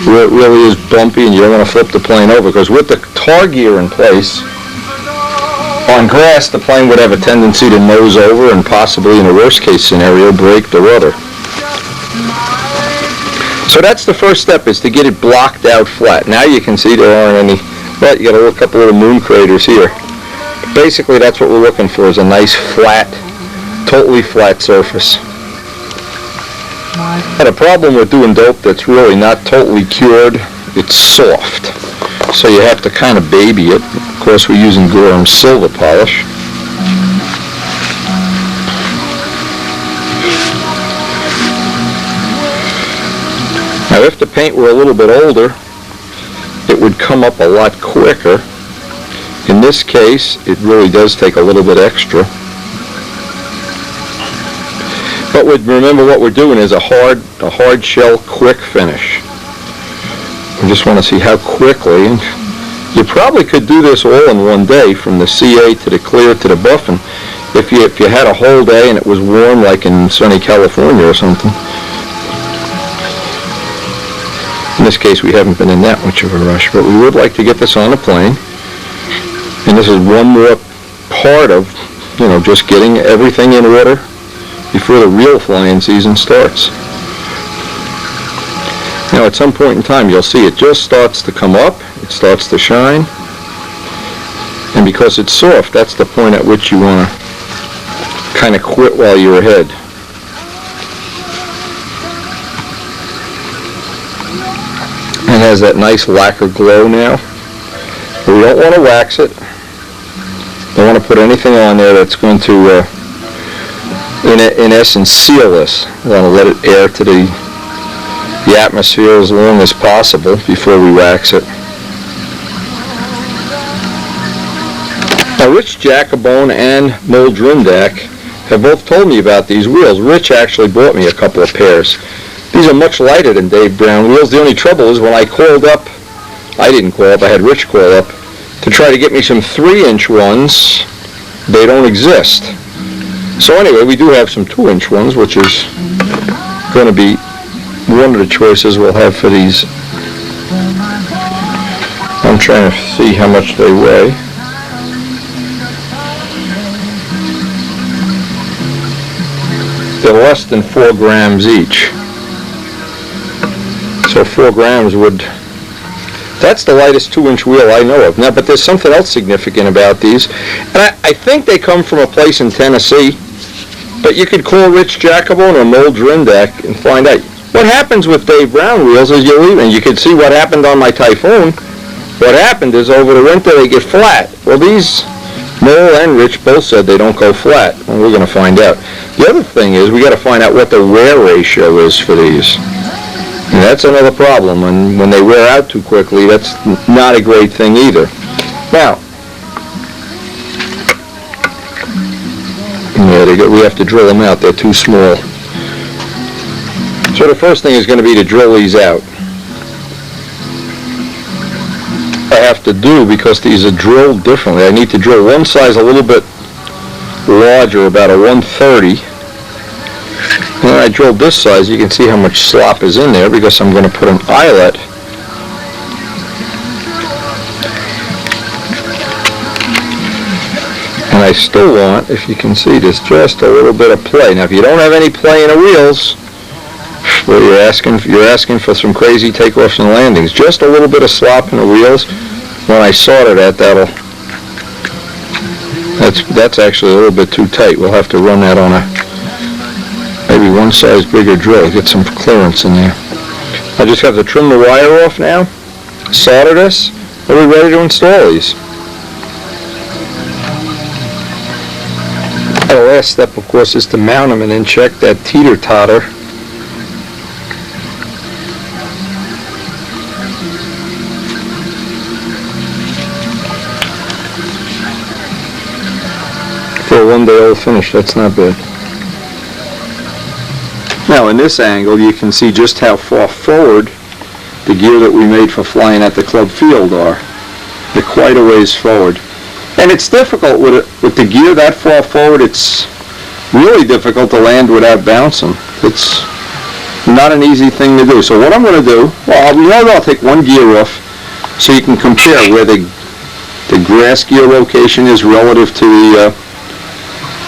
where it really is bumpy and you don't want to flip the plane over, because with the tar gear in place, on grass the plane would have a tendency to nose over and possibly, in a worst case scenario, break the rudder. So that's the first step, is to get it blocked out flat. Now you can see there aren't any, well, you got a couple little moon craters here. Basically that's what we're looking for, is a nice flat, totally flat surface. Had a problem with doing dope that's really not totally cured. It's soft, so you have to kind of baby it. Of course, we're using Gorham silver polish. Now, if the paint were a little bit older, it would come up a lot quicker. In this case, it really does take a little bit extra. But remember, what we're doing is a hard shell, quick finish. We just want to see how quickly. And you probably could do this all in 1 day, from the CA to the clear to the buffing, if you had a whole day and it was warm, like in sunny California or something. In this case, we haven't been in that much of a rush, but we would like to get this on the plane. And this is one more part of, just getting everything in order before the real flying season starts. Now, at some point in time, you'll see it just starts to come up, it starts to shine, and because it's soft, that's the point at which you want to kind of quit while you're ahead. and has that nice lacquer glow now. But we don't want to wax it. Don't want to put anything on there that's going to, in essence, seal this. We want to let it air to the atmosphere as long as possible before we wax it. Now, Rich Jacobone and Mold Rindak have both told me about these wheels. Rich actually bought me a couple of pairs. These are much lighter than Dave Brown wheels. The only trouble is when I called up, I didn't call up, I had Rich call up, to try to get me some 3-inch ones, they don't exist. So anyway, we do have some 2-inch ones, which is going to be one of the choices we'll have for these. I'm trying to see how much they weigh. They're less than 4 grams each. So 4 grams would... That's the lightest 2-inch wheel I know of. Now, but there's something else significant about these. And I think they come from a place in Tennessee. But you could call Rich Jacobone or Mold Rindak and find out. What happens with Dave Brown wheels is you leave, and you can see what happened on my Typhoon. What happened is over the winter they get flat. Well, these, Mold and Rich both said they don't go flat. Well, we're going to find out. The other thing is we got to find out what the wear ratio is for these. And that's another problem. And when they wear out too quickly, that's not a great thing either. Now, yeah, we have to drill them out. They're too small. So the first thing is going to be to drill these out. I have to do, because these are drilled differently, I need to drill one size a little bit larger, about a 130. And when I drilled this size, you can see how much slop is in there, because I'm going to put an eyelet. And I still want, if you can see this, just a little bit of play. Now, if you don't have any play in the wheels, well, you're asking for some crazy takeoffs and landings. Just a little bit of slop in the wheels. When I solder that, that's actually a little bit too tight. We'll have to run that on a maybe one size bigger drill. Get some clearance in there. I just have to trim the wire off now, solder this, and we're ready to install these. The last step, of course, is to mount them and then check that teeter-totter. For a one-day-old finish, that's not bad. Now, in this angle, you can see just how far forward the gear that we made for flying at the club field are. They're quite a ways forward. And it's difficult with the gear that far forward. It's really difficult to land without bouncing. It's not an easy thing to do. So what I'm going to do, well, I'll take one gear off so you can compare where the grass gear location is relative to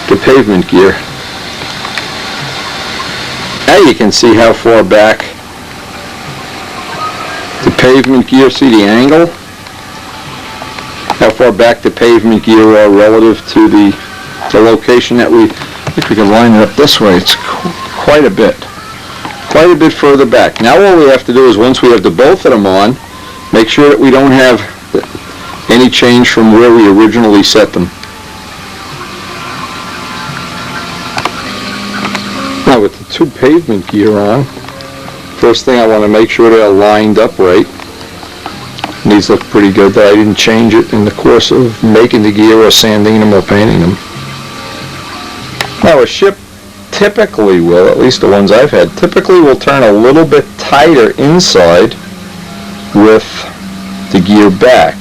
the pavement gear. Now you can see how far back the pavement gear, see the angle? How far back the pavement gear are relative to the location that I think we can line it up this way. It's quite a bit further back. Now all we have to do is, once we have the both of them on, make sure that we don't have any change from where we originally set them. Now with the two pavement gear on, first thing I want to make sure they're lined up right. These look pretty good, but I didn't change it in the course of making the gear or sanding them or painting them. Now a ship typically will, at least the ones I've had, typically will turn a little bit tighter inside with the gear back.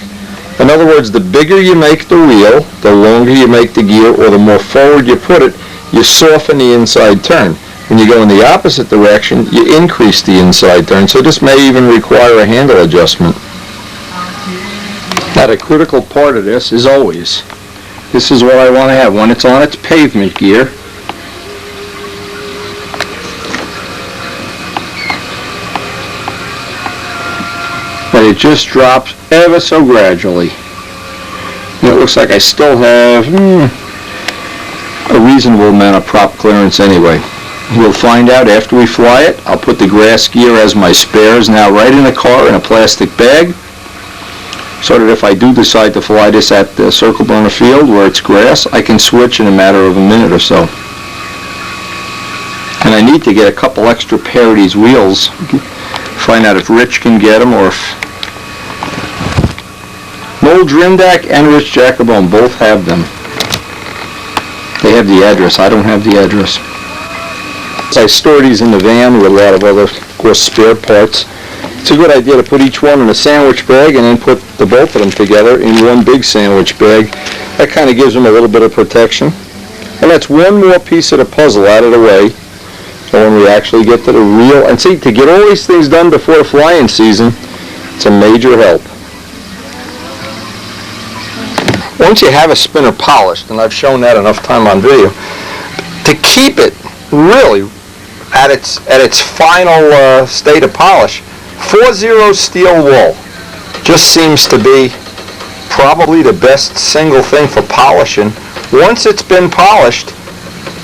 In other words, the bigger you make the wheel, the longer you make the gear, or the more forward you put it, you soften the inside turn. When you go in the opposite direction, you increase the inside turn. So this may even require a handle adjustment. Now the critical part of this is always, this is what I want to have when it's on its pavement gear. But it just drops ever so gradually. And it looks like I still have a reasonable amount of prop clearance anyway. We'll find out after we fly it. I'll put the grass gear as my spares now right in the car in a plastic bag, so that if I do decide to fly this at the Circle Burner field where it's grass, I can switch in a matter of a minute or so. And I need to get a couple extra pair of these wheels. Find out if Rich can get them, or if Noel Drindak and Rich Jacobone both have them. They have the address. I don't have the address. I store these in the van with a lot of other, of course, spare parts. It's a good idea to put each one in a sandwich bag and then put the both of them together in one big sandwich bag. That kind of gives them a little bit of protection. And that's one more piece of the puzzle out of the way. So when we actually get to the real, and see, to get all these things done before the flying season, it's a major help. Once you have a spinner polished, and I've shown that enough time on video, to keep it really at its final state of polish, 4-0 steel wool just seems to be probably the best single thing for polishing. Once it's been polished,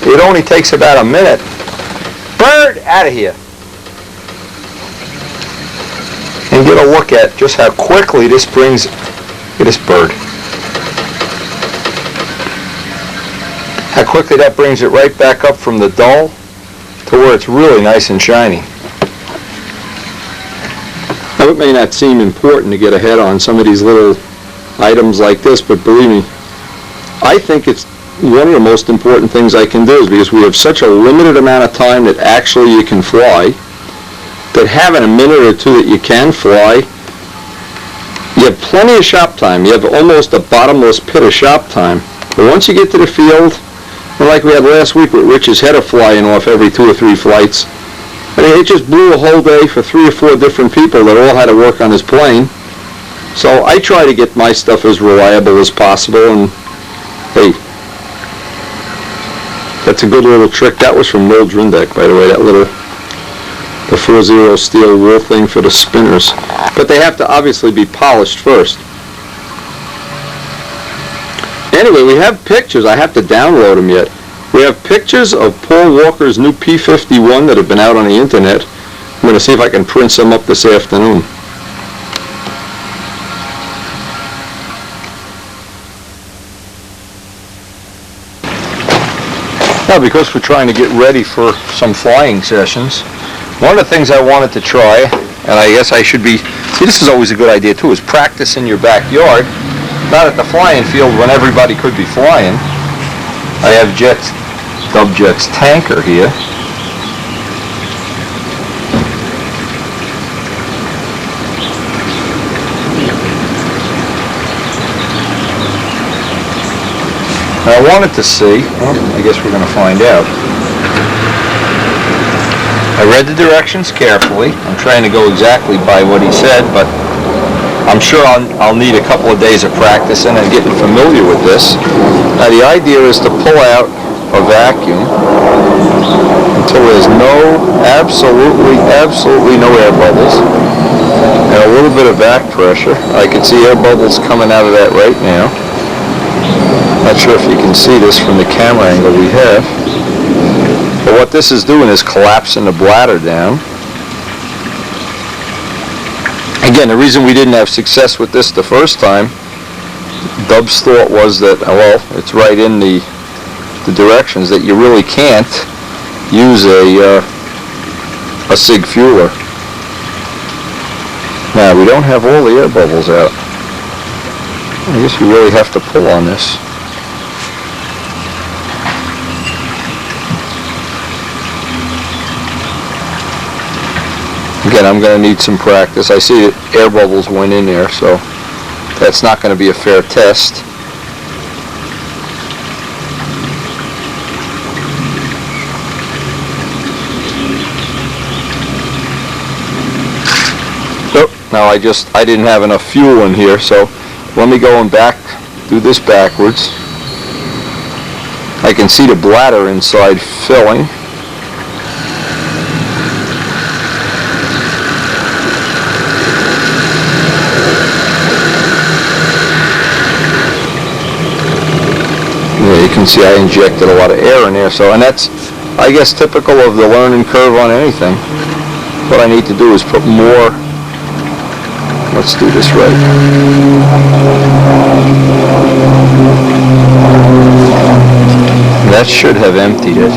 it only takes about a minute. Bird, out of here! And get a look at just how quickly this brings, look at this bird. How quickly that brings it right back up from the dull to where it's really nice and shiny. Now, it may not seem important to get ahead on some of these little items like this, but believe me, I think it's one of the most important things I can do, is because we have such a limited amount of time that actually you can fly, that having a minute or two that you can fly, you have plenty of shop time. You have almost a bottomless pit of shop time. But once you get to the field, like we had last week with Rich's header flying off every 2 or 3 flights, I mean, it just blew a whole day for 3 or 4 different people that all had to work on his plane. So I try to get my stuff as reliable as possible, and hey, that's a good little trick. That was from Noel Drindak, by the way, the 4-0 steel wool thing for the spinners. But they have to obviously be polished first. Anyway, we have pictures. I have to download them yet. We have pictures of Paul Walker's new P-51 that have been out on the internet. I'm going to see if I can print some up this afternoon. Now, because we're trying to get ready for some flying sessions, one of the things I wanted to try, and I guess I should be, see, this is always a good idea too, is practice in your backyard. Not at the flying field when everybody could be flying. I have Dubjet's tanker here. I wanted to see, well, I guess we're going to find out. I read the directions carefully. I'm trying to go exactly by what he said, but I'm sure I'll need a couple of days of practicing and getting familiar with this. Now the idea is to pull out a vacuum until there's absolutely no air bubbles, and a little bit of back pressure. I can see air bubbles coming out of that right now. Not sure if you can see this from the camera angle we have. But what this is doing is collapsing the bladder down. Again, the reason we didn't have success with this the first time, Dub's thought was that, well, it's right in the directions that you really can't use a SIG fueler. Now, we don't have all the air bubbles out. I guess we really have to pull on this. Again, I'm going to need some practice. I see that air bubbles went in there, so that's not going to be a fair test. Oh, now I didn't have enough fuel in here, so let me go and do this backwards. I can see the bladder inside filling. You can see I injected a lot of air in there, and that's I guess typical of the learning curve on anything. What I need to do is put more. Let's do this right. That should have emptied it.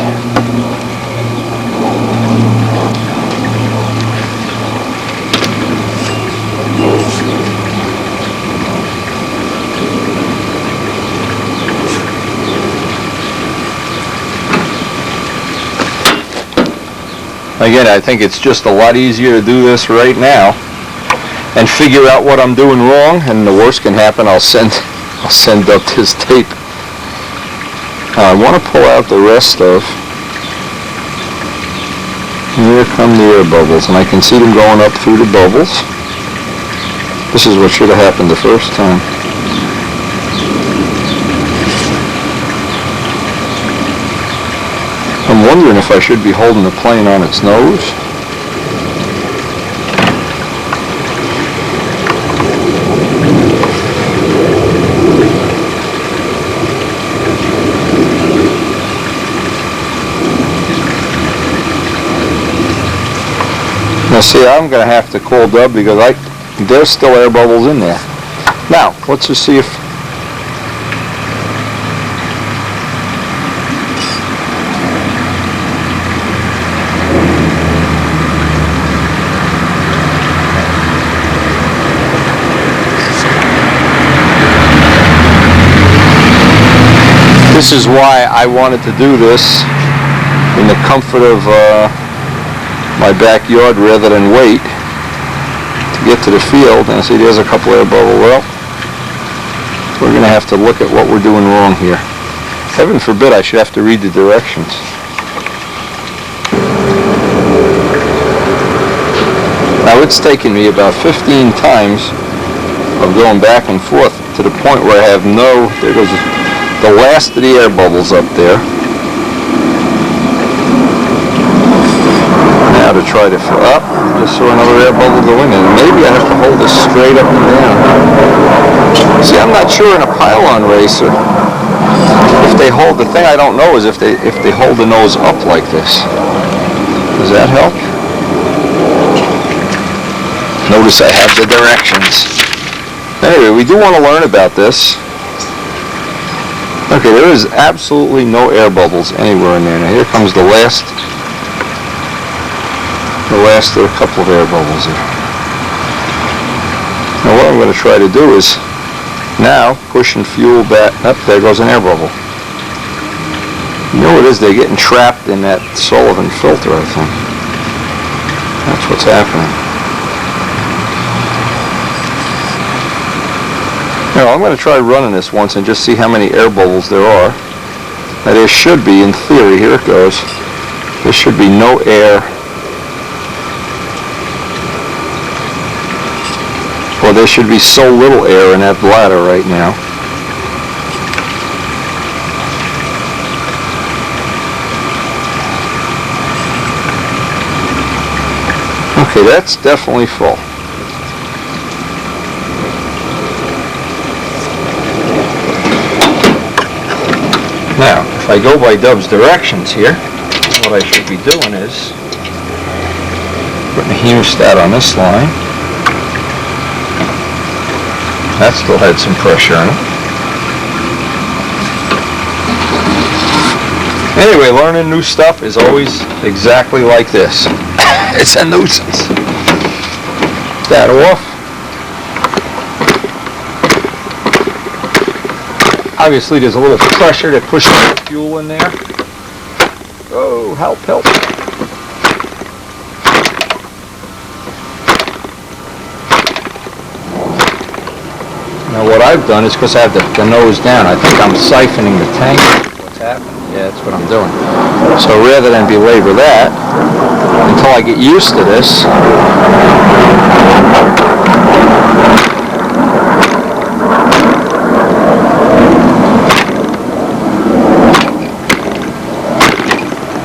Again, I think it's just a lot easier to do this right now and figure out what I'm doing wrong, and the worst can happen, I'll send up this tape. I want to pull out the rest of, here come the air bubbles, and I can see them going up through the bubbles. This is what should have happened the first time. I'm wondering if I should be holding the plane on its nose. Now see, I'm going to have to call Dub because there's still air bubbles in there. Now, let's just see if... This is why I wanted to do this in the comfort of my backyard rather than wait to get to the field. And see, there's a couple air bubbles. Well, we're going to have to look at what we're doing wrong here. Heaven forbid I should have to read the directions. Now it's taken me about 15 times of going back and forth to the point where I have no, there goes the last of the air bubbles up there. Now to try to fill up, just saw another air bubble go in, and maybe I have to hold this straight up and down. See, I'm not sure in a pylon racer if they hold, the thing I don't know is if they hold the nose up like this. Does that help? Notice I have the directions. Anyway, we do want to learn about this. Okay, there is absolutely no air bubbles anywhere in there. Now here comes the last of a couple of air bubbles here. Now what I'm going to try to do is now push and fuel back. Up, there goes an air bubble. You know what it is? They're getting trapped in that Sullivan filter, I think. That's what's happening. Now I'm going to try running this once and just see how many air bubbles there are. Now there should be, in theory, here it goes, there should be no air, or there should be so little air in that bladder right now. Okay, that's definitely full. Now, if I go by Dub's directions here, what I should be doing is putting a hemostat on this line. That still had some pressure on it. Anyway, learning new stuff is always exactly like this. It's a nuisance. That off. Obviously there's a little pressure that pushes the fuel in there. Oh, help, help. Now what I've done is, because I have the nose down, I think I'm siphoning the tank. What's happening? Yeah, that's what I'm doing. So rather than belabor that, until I get used to this,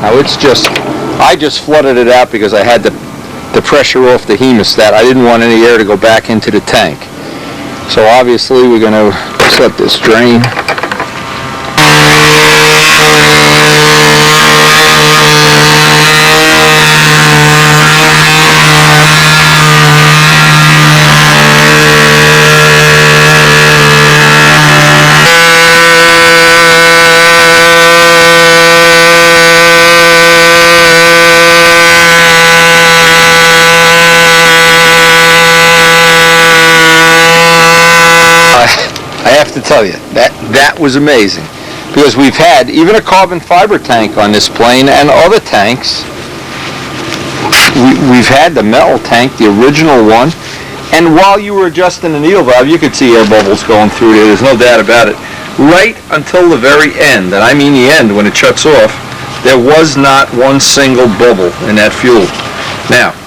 now it's just, I just flooded it out because I had the pressure off the hemostat. I didn't want any air to go back into the tank. So obviously we're going to set this drain. have to tell you, that was amazing. Because we've had even a carbon fiber tank on this plane and other tanks. We've had the metal tank, the original one, and while you were adjusting the needle valve, you could see air bubbles going through there. There's no doubt about it. Right until the very end, and I mean the end when it shuts off, there was not one single bubble in that fuel. Now,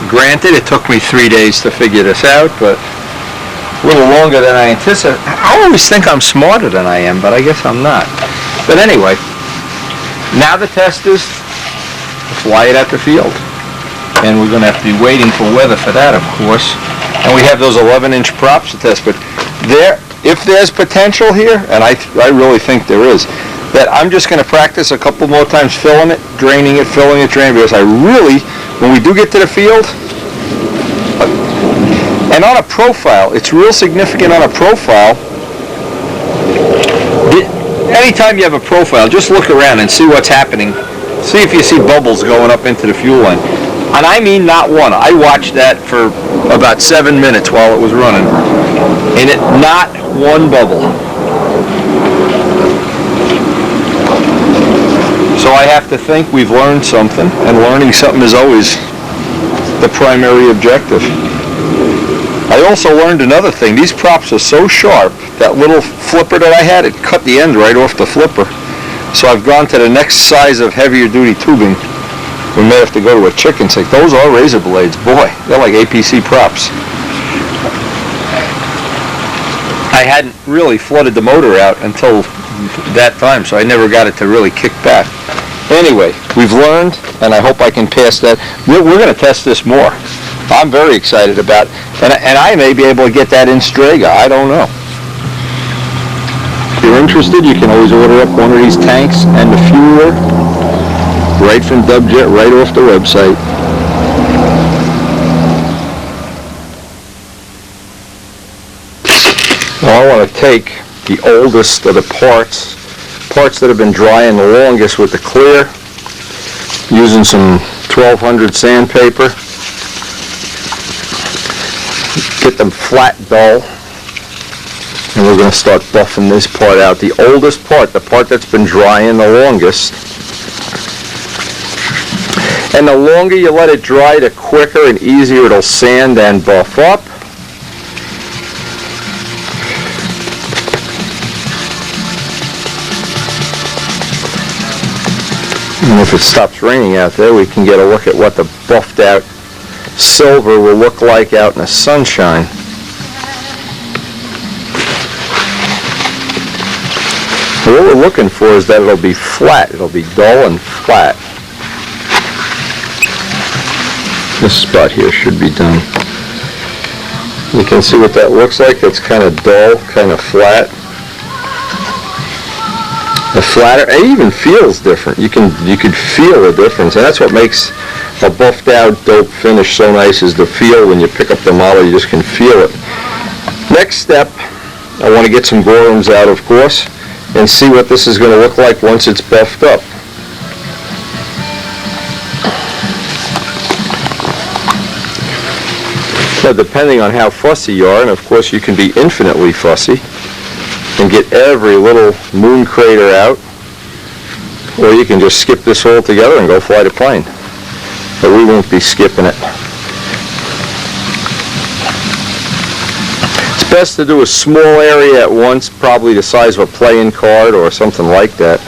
granted, it took me 3 days to figure this out, but a little longer than I anticipated. I always think I'm smarter than I am, but I guess I'm not. But anyway, now the test is to fly it at the field. And we're going to have to be waiting for weather for that, of course. And we have those 11-inch props to test. But if there's potential here, and I really think there is, that I'm just going to practice a couple more times filling it, draining it, filling it, draining it, because I really, when we do get to the field, and on a profile, it's real significant on a profile. Anytime you have a profile, just look around and see what's happening. See if you see bubbles going up into the fuel line. And I mean not one. I watched that for about 7 minutes while it was running. And not one bubble. So I have to think we've learned something, and learning something is always the primary objective. I also learned another thing. These props are so sharp, that little flipper that I had, it cut the end right off the flipper. So I've gone to the next size of heavier duty tubing. We may have to go to a chicken sink. Those are razor blades. Boy, they're like APC props. I hadn't really flooded the motor out until that time, so I never got it to really kick back. Anyway, we've learned, and I hope I can pass that. We're going to test this more. I'm very excited about it. And I may be able to get that in Strega. I don't know. If you're interested, you can always order up one of these tanks and the fueler right from Dubjet, right off the website. Well, I want to take the oldest of the parts that have been drying the longest with the clear, using some 1200 sandpaper. Get them flat dull, and we're going to start buffing this part out. The oldest part, the part that's been drying the longest. And the longer you let it dry, the quicker and easier it'll sand and buff up. And if it stops raining out there, we can get a look at what the buffed out silver will look like out in the sunshine. So what we're looking for is that it'll be flat. It'll be dull and flat. This spot here should be done. You can see what that looks like. It's kind of dull, kind of flat. The flatter, it even feels different. You could feel the difference, and that's what makes a buffed out dope finish so nice, is the feel. When you pick up the model, you just can feel it. Next step, I want to get some gorums out, of course, and see what this is going to look like once it's buffed up. Now, depending on how fussy you are, and of course you can be infinitely fussy and get every little moon crater out, or you can just skip this altogether and go fly the plane. But we won't be skipping it. It's best to do a small area at once, probably the size of a playing card or something like that.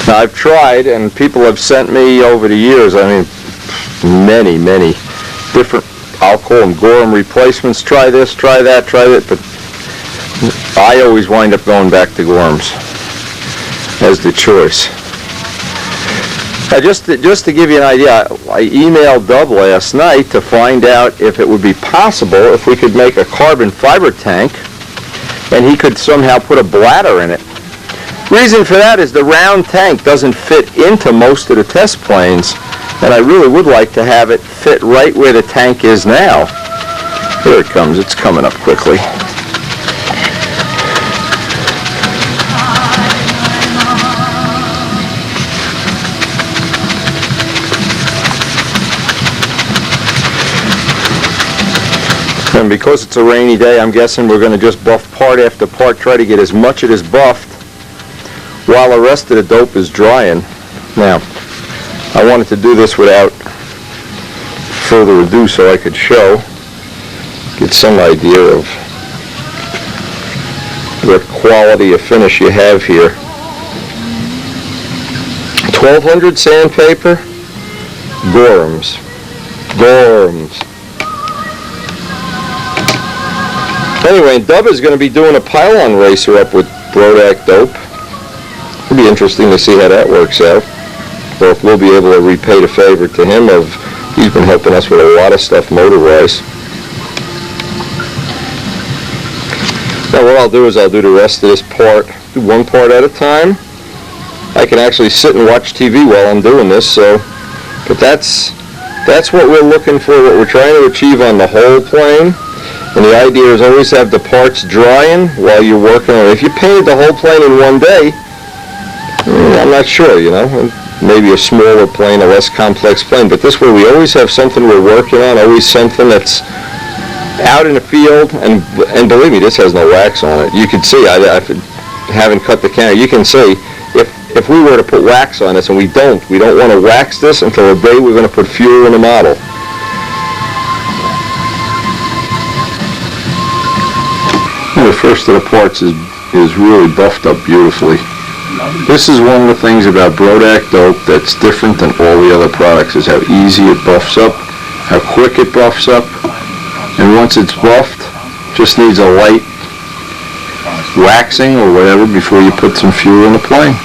Now, I've tried, and people have sent me over the years, I mean, many different, I'll call them Gorham replacements. Try this, try that, try that, but I always wind up going back to Gorham's as the choice. Now, just to give you an idea, I emailed Dub last night to find out if it would be possible if we could make a carbon fiber tank and he could somehow put a bladder in it. Reason for that is the round tank doesn't fit into most of the test planes, and I really would like to have it fit right where the tank is now. Here it comes. It's coming up quickly. And because it's a rainy day, I'm guessing we're going to just buff part after part, try to get as much of this buffed while the rest of the dope is drying. Now, I wanted to do this without further ado so I could get some idea of what quality of finish you have here. 1200 sandpaper, Gorham's. Anyway, Dub is going to be doing a pylon racer up with Brodak dope. It'll be interesting to see how that works out. Or if we'll be able to repay the favor to him he's been helping us with a lot of stuff motor-wise. Now what I'll do is I'll do the rest of this part, do one part at a time. I can actually sit and watch TV while I'm doing this, but that's what we're looking for, what we're trying to achieve on the whole plane. And the idea is always have the parts drying while you're working on it. If you painted the whole plane in one day, I'm not sure, maybe a smaller plane, a less complex plane, but this way we always have something we're working on, always something that's out in the field, and believe me, this has no wax on it. You can see, I haven't cut the camera, you can see, if we were to put wax on this, and we don't want to wax this until the day we're going to put fuel in the model. The first of the parts is really buffed up beautifully. This is one of the things about Brodak dope that's different than all the other products, is how easy it buffs up, how quick it buffs up, and once it's buffed, just needs a light waxing or whatever before you put some fuel in the plane.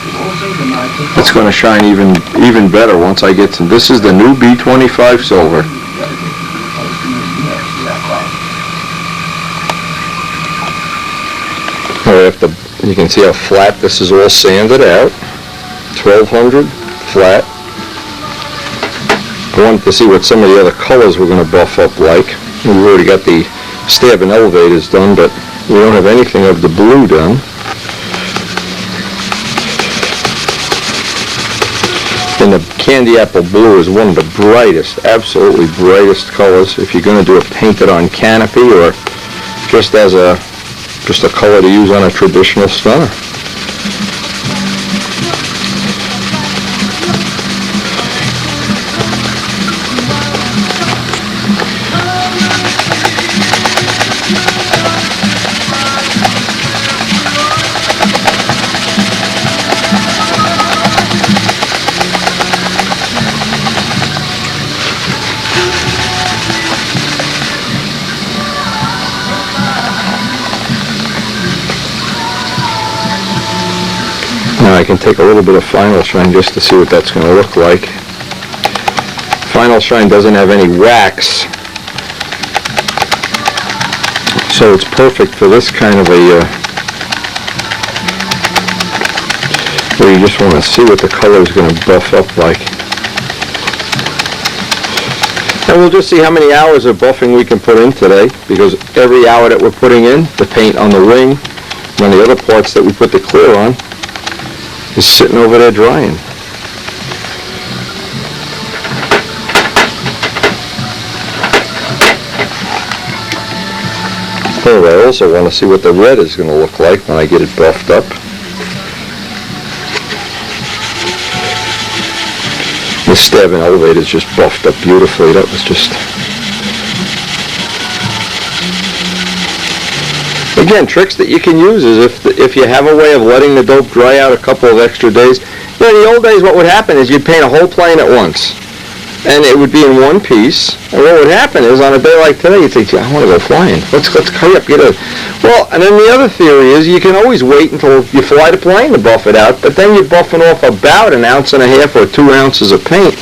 It's going to shine even better once I get some. This is the new B25 silver. You can see how flat this is all sanded out. 1200 flat. I wanted to see what some of the other colors we're going to buff up like. We've already got the stab and elevators done, but we don't have anything of the blue done. And the candy apple blue is one of the brightest, absolutely brightest colors if you're going to do a painted on canopy or just as a color to use on a traditional stunner. Now I can take a little bit of final shine just to see what that's going to look like. Final shine doesn't have any wax, so it's perfect for this kind of where you just want to see what the color is going to buff up like. And we'll just see how many hours of buffing we can put in today, because every hour that we're putting in, the paint on the ring and on the other parts that we put the clear on is sitting over there drying. Oh, I also want to see what the red is going to look like when I get it buffed up. The stab and elevator is just buffed up beautifully. That was just... Again, tricks that you can use is if you have a way of letting the dope dry out a couple of extra days. In the old days, what would happen is you'd paint a whole plane at once, and it would be in one piece. And what would happen is on a day like today, you'd think, I want to go flying. Let's hurry up, get it. Well, and then the other theory is you can always wait until you fly the plane to buff it out, but then you're buffing off about 1.5 ounces or 2 ounces of paint,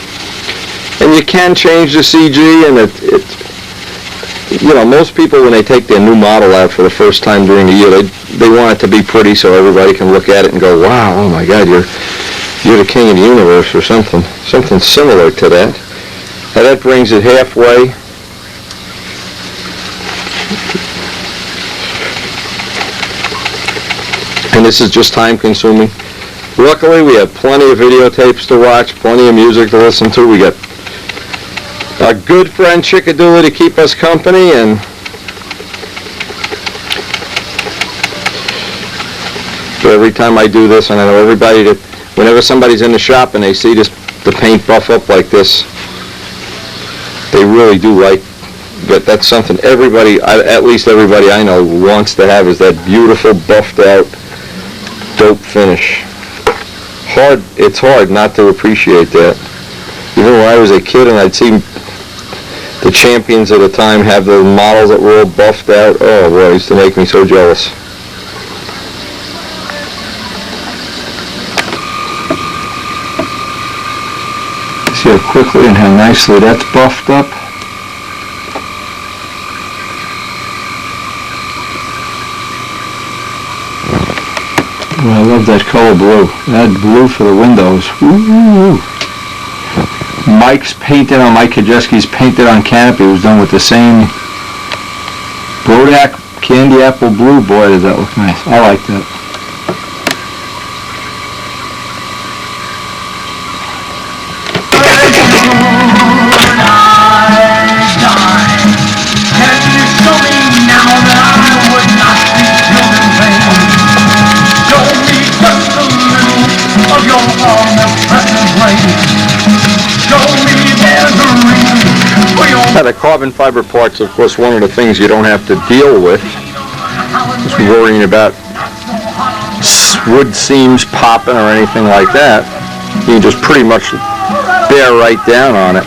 and you can change the CG, and most people, when they take their new model out for the first time during the year, they want it to be pretty so everybody can look at it and go, wow, oh my God, you're the king of the universe, or something similar to that. Now that brings it halfway. And this is just time consuming. Luckily, we have plenty of videotapes to watch, plenty of music to listen to. We got a good friend Chickadoola to keep us company, and So every time I do this, and I know everybody that, whenever somebody's in the shop and they see this, the paint buff up like this, they really do like. But that's something everybody, at least everybody I know, wants to have, is that beautiful buffed out, dope finish. It's hard not to appreciate that. Even when I was a kid and I'd see the champions of the time have the models that were all buffed out, oh boy, it used to make me so jealous. See how quickly and how nicely that's buffed up. Well, I love that color blue. That blue for the windows. Ooh. Mike's painted on, Mike Kajeski's painted on canopy was done with the same Bodak candy apple blue. Boy, does that look nice. I like that. Now, the carbon fiber parts, of course, one of the things you don't have to deal with is worrying about wood seams popping or anything like that. You can just pretty much bear right down on it.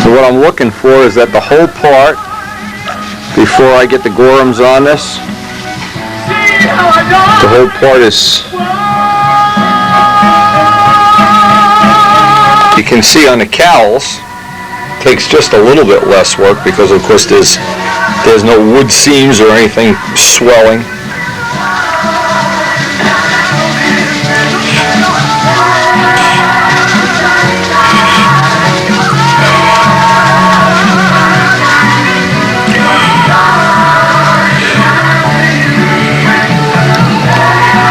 So what I'm looking for is that the whole part, before I get the gorums on this, the whole part is, you can see on the cowls, takes just a little bit less work because of course there's no wood seams or anything swelling.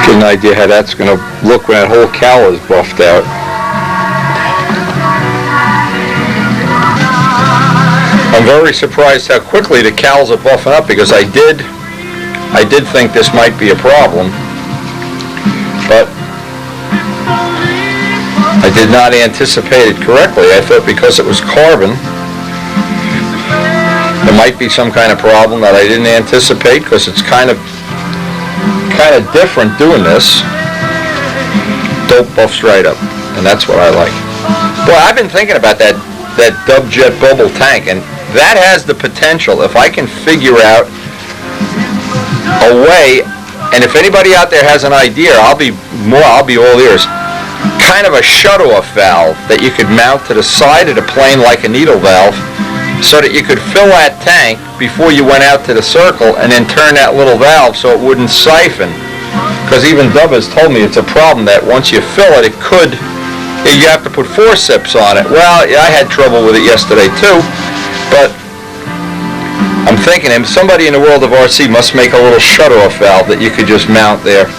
Get an idea how that's going to look when that whole cowl is buffed out. I'm very surprised how quickly the cowls are buffing up, because I did think this might be a problem, but I did not anticipate it correctly. I thought because it was carbon, there might be some kind of problem that I didn't anticipate, because it's kind of different doing this. Dope buffs right up, and that's what I like. Boy, I've been thinking about that Dub Jet bubble tank, and that has the potential, if I can figure out a way, and if anybody out there has an idea, I'll be all ears. Kind of a shut-off valve that you could mount to the side of the plane like a needle valve, so that you could fill that tank before you went out to the circle, and then turn that little valve so it wouldn't siphon. Because even Dub has told me it's a problem that once you fill it, you have to put forceps on it. Well, yeah, I had trouble with it yesterday too. But I'm thinking somebody in the world of RC must make a little shut-off valve that you could just mount there.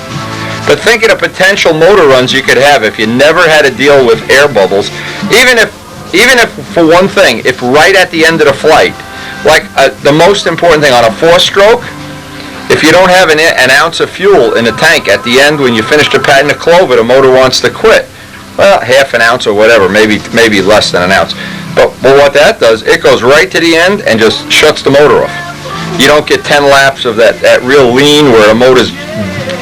But thinking of potential motor runs you could have if you never had to deal with air bubbles, even if for one thing, if right at the end of the flight, like the most important thing on a 4-stroke, if you don't have an ounce of fuel in the tank at the end when you finish the pattern of clover, the motor wants to quit. Well, half an ounce or whatever, maybe less than an ounce. But what that does, it goes right to the end and just shuts the motor off. You don't get 10 laps of that real lean where the motor's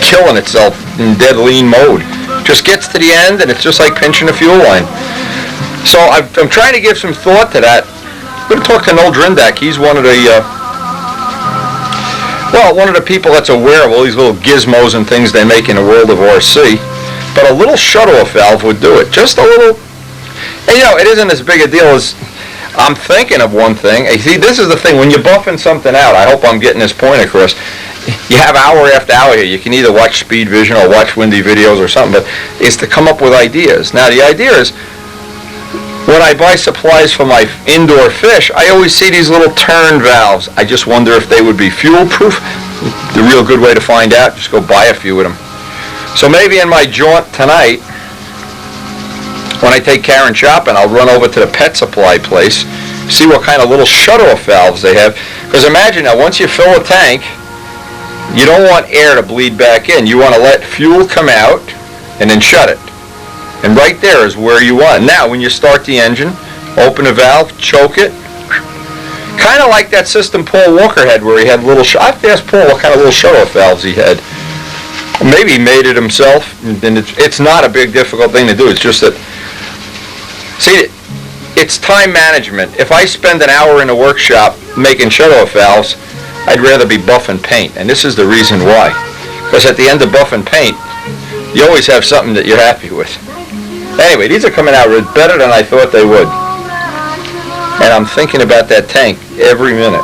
killing itself in dead lean mode. Just gets to the end and it's just like pinching a fuel line. So I'm trying to give some thought to that. I'm going to talk to Noel Drindak. He's one of the people that's aware of all these little gizmos and things they make in the world of RC. But a little shut-off valve would do it. Just a little. And it isn't as big a deal as I'm thinking of one thing. See, this is the thing. When you're buffing something out, I hope I'm getting this point across. You have hour after hour here. You can either watch Speed Vision or watch Windy videos or something, but it's to come up with ideas. Now, the idea is, when I buy supplies for my indoor fish, I always see these little turn valves. I just wonder if they would be fuel-proof. The real good way to find out, just go buy a few of them. So maybe in my jaunt tonight, when I take Karen shopping, I'll run over to the pet supply place See what kind of little shut-off valves they have. Because imagine now, once you fill a tank, you don't want air to bleed back in. You want to let fuel come out and then shut it. And right there is where you want it. Now, when you start the engine, open the valve, choke it. Kind of like that system Paul Walker had where he had little... I have to ask Paul what kind of little shut-off valves he had. Maybe he made it himself. And it's not a big, difficult thing to do. It's just that... See, it's time management. If I spend an hour in a workshop making shut-off valves, I'd rather be buff and paint. And this is the reason why. Because at the end of buff and paint, you always have something that you're happy with. Anyway, these are coming out better than I thought they would. And I'm thinking about that tank every minute.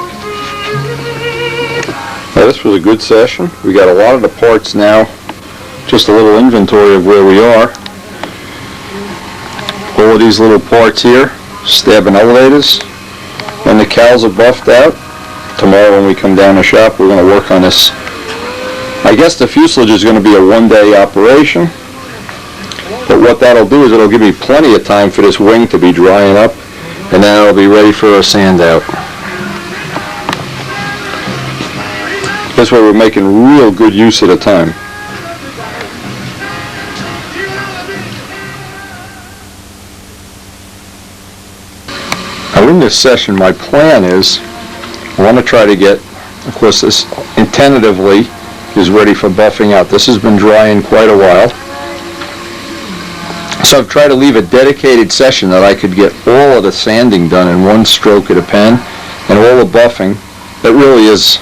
Well, this was a good session. We got a lot of the parts now. Just a little inventory of where we are. All of these little parts here, stabbing elevators. When the cowls are buffed out, tomorrow when we come down the shop, we're going to work on this. I guess the fuselage is going to be a one-day operation. But what that'll do is it'll give me plenty of time for this wing to be drying up, and then it'll be ready for a sand out. This way we're making real good use of the time. Now in this session, my plan is I want to try to get, of course this tentatively is ready for buffing out. This has been drying quite a while. So I've tried to leave a dedicated session that I could get all of the sanding done in one stroke of the pen and all the buffing. That really is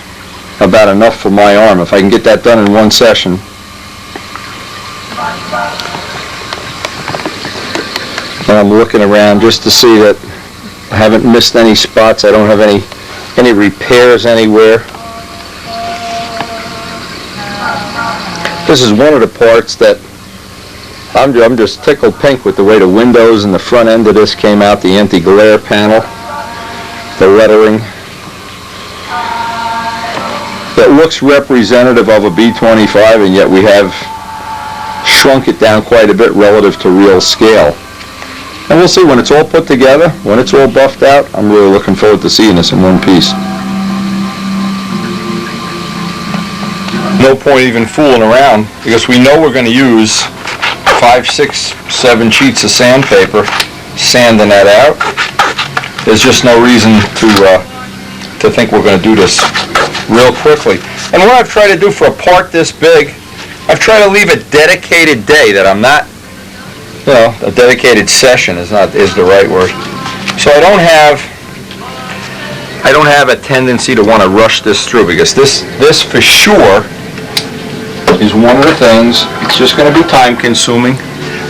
about enough for my arm. If I can get that done in one session. And I'm looking around just to see that I haven't missed any spots. I don't have any repairs anywhere. This is one of the parts that I'm just tickled pink with the way the windows and the front end of this came out, the anti-glare panel, the lettering. It looks representative of a B25, and yet we have shrunk it down quite a bit relative to real scale. And we'll see when it's all put together, when it's all buffed out. I'm really looking forward to seeing this in one piece. No point even fooling around, because we know we're going to use 5, 6, 7 sheets of sandpaper, sanding that out. There's just no reason to think we're going to do this real quickly. And what I've tried to do for a part this big, I've tried to leave a dedicated day that I'm not, a dedicated session is the right word. So I don't have a tendency to want to rush this through, because this for sure is one of the things. It's just going to be time consuming.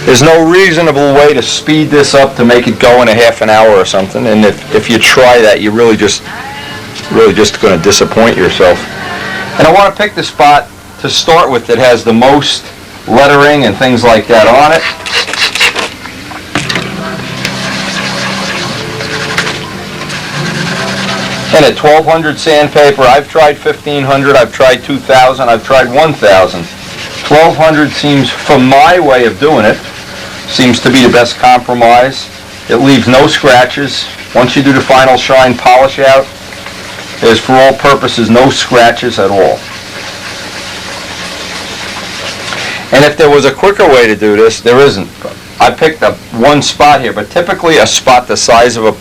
There's no reasonable way to speed this up to make it go in a half an hour or something, and if you try that, you're really just going to disappoint yourself. And I want to pick the spot to start with that has the most lettering and things like that on it. And at 1200 sandpaper, I've tried 1500, I've tried 2000, I've tried 1000. 1200 seems, from my way of doing it, seems to be the best compromise. It leaves no scratches. Once you do the final shine polish out, there's for all purposes no scratches at all. And if there was a quicker way to do this, there isn't. I picked up one spot here, but typically a spot the size of a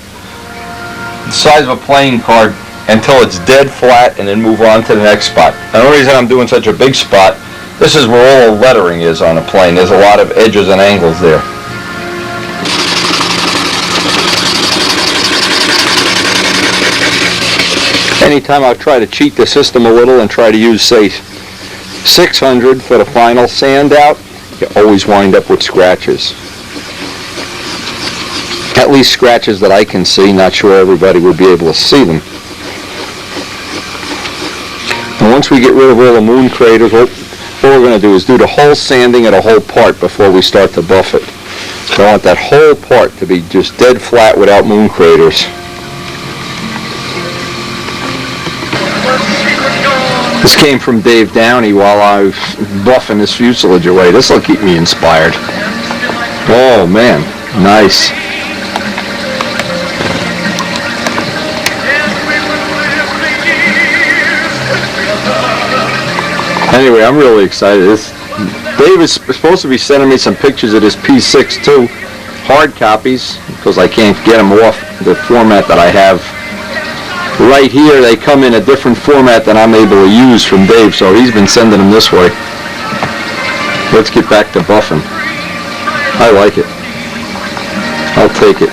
playing card until it's dead flat, and then move on to the next spot. The only reason I'm doing such a big spot, this is where all the lettering is on a plane. There's a lot of edges and angles there. Anytime I try to cheat the system a little and try to use, say, 600 for the final sand out, you always wind up with scratches. At least scratches that I can see. Not sure everybody would be able to see them. And once we get rid of all the moon craters, what we're going to do is do the whole sanding of the whole part before we start to buff it. So I want that whole part to be just dead flat without moon craters. This came from Dave Downey while I was buffing this fuselage away. This will keep me inspired. Oh man, nice. Anyway, I'm really excited. Dave is supposed to be sending me some pictures of this P6 too, hard copies, because I can't get them off the format that I have. Right here, they come in a different format than I'm able to use from Dave, so he's been sending them this way. Let's get back to buffing. I like it. I'll take it.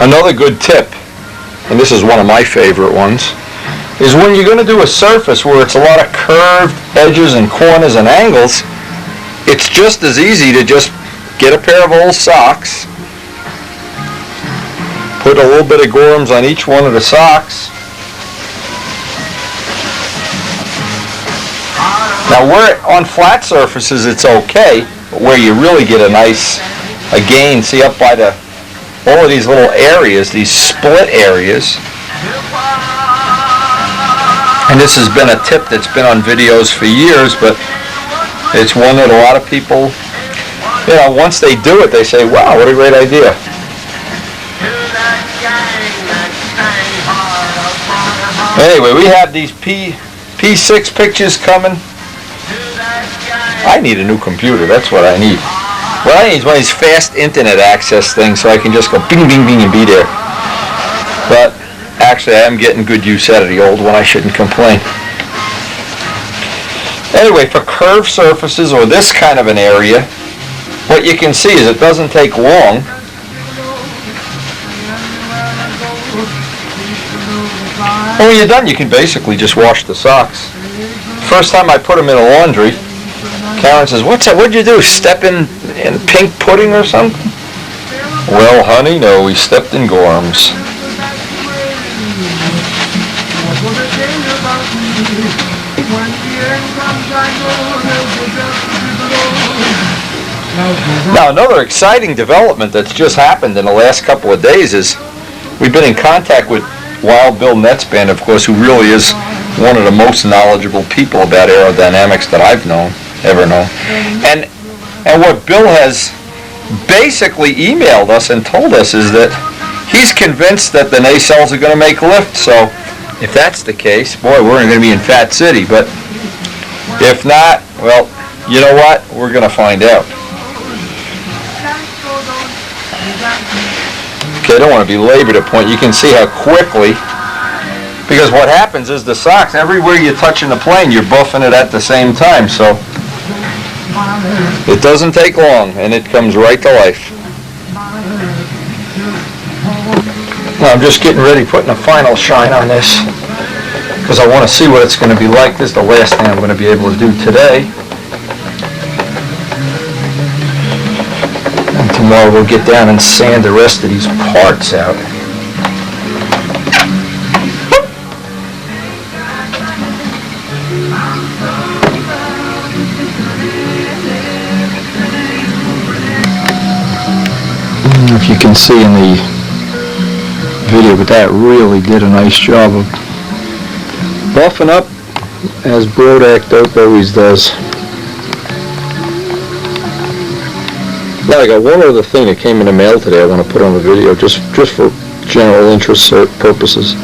Another good tip, and this is one of my favorite ones, is when you're going to do a surface where it's a lot of curved edges and corners and angles, it's just as easy to just get a pair of old socks, put a little bit of Gorham's on each one of the socks. Now where on flat surfaces it's okay, but where you really get a nice, again, see up by all of these little areas, these split areas. And this has been a tip that's been on videos for years, but it's one that a lot of people, once they do it, they say, wow, what a great idea. Anyway, we have these P6 pictures coming. I need a new computer, that's what I need. What I need is one of these fast internet access things so I can just go bing, bing, bing and be there. But actually I am getting good use out of the old one, I shouldn't complain. Anyway, for curved surfaces or this kind of an area, what you can see is it doesn't take long. And when you're done, you can basically just wash the socks. First time I put them in a laundry, Karen says, what's that? What'd you do? Step in pink pudding or something? Well, honey, no, we stepped in Gorham's. Now, another exciting development that's just happened in the last couple of days is we've been in contact with Wild Bill Netzband, of course, who really is one of the most knowledgeable people about aerodynamics that I've ever known. And what Bill has basically emailed us and told us is that he's convinced that the nacelles are going to make lift. So if that's the case, boy, we're going to be in Fat City. But if not, well, you know what? We're going to find out. Okay, I don't want to belabor the point. You can see how quickly, because what happens is the socks, everywhere you're touching the plane, you're buffing it at the same time. So it doesn't take long, and it comes right to life. Now I'm just getting ready, putting a final shine on this, because I want to see what it's going to be like. This is the last thing I'm going to be able to do today. And tomorrow we'll get down and sand the rest of these parts out. If you can see in the video, but that really did a nice job of buffing up, as Brodak Dope always does. Now I got one other thing that came in the mail today I want to put on the video, just for general interest purposes.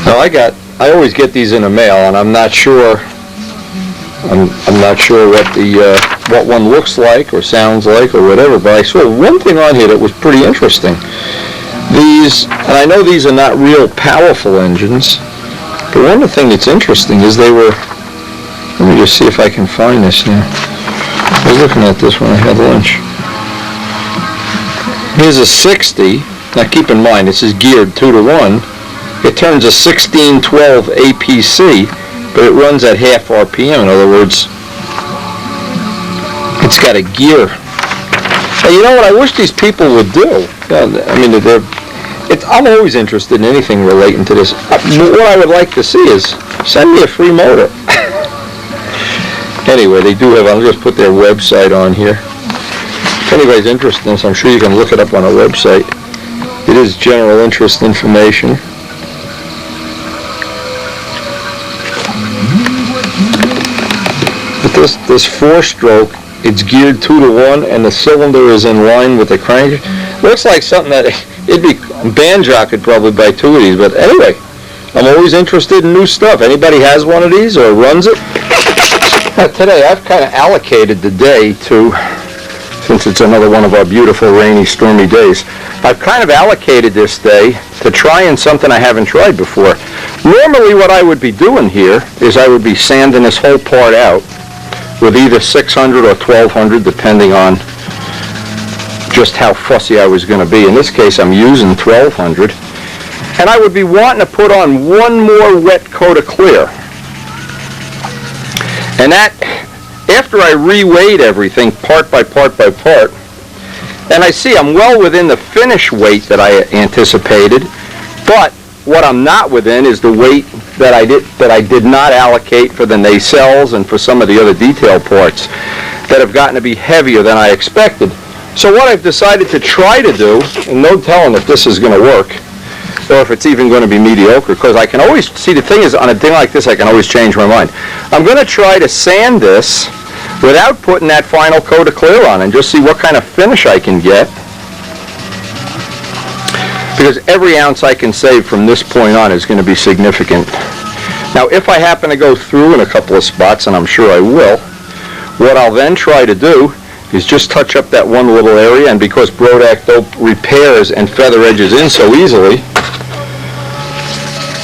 Now I always get these in the mail, and I'm not sure what one looks like or sounds like or whatever, but I saw one thing on here that was pretty interesting. These, and I know these are not real powerful engines, but one of the things that's interesting is they were, let me just see if I can find this now. I was looking at this when I had lunch. Here's a 60. Now keep in mind, this is geared 2 to 1. It turns a 1612 APC, but it runs at half RPM. In other words, it's got a gear. Now, you know what I wish these people would do? I mean, I'm always interested in anything relating to this. What I would like to see is send me a free motor. Anyway, they do have, I'll just put their website on here. If anybody's interested in this, I'm sure you can look it up on a website. It is general interest information. But this 4-stroke it's geared 2-to-1 and the cylinder is in line with the crank. Looks like something that it'd be, Banjo could probably buy 2 of these, but anyway, I'm always interested in new stuff. Anybody has one of these or runs it? Now today I've kind of allocated the day to, since it's another one of our beautiful rainy stormy days, I've kind of allocated this day to trying something I haven't tried before. Normally what I would be doing here is I would be sanding this whole part out with either 600 or 1200 depending on just how fussy I was going to be. In this case I'm using 1200. And I would be wanting to put on one more wet coat of clear. And that, after I reweighed everything part by part by part, and I see I'm well within the finish weight that I anticipated, but what I'm not within is the weight that I did not allocate for the nacelles and for some of the other detail parts that have gotten to be heavier than I expected. So what I've decided to try to do, and no telling if this is going to work, or if it's even going to be mediocre, because I can always, see the thing is, on a thing like this I can always change my mind. I'm going to try to sand this without putting that final coat of clear on and just see what kind of finish I can get. Because every ounce I can save from this point on is going to be significant. Now if I happen to go through in a couple of spots, and I'm sure I will, what I'll then try to do is just touch up that one little area, and because Brodak Dope repairs and feather edges in so easily,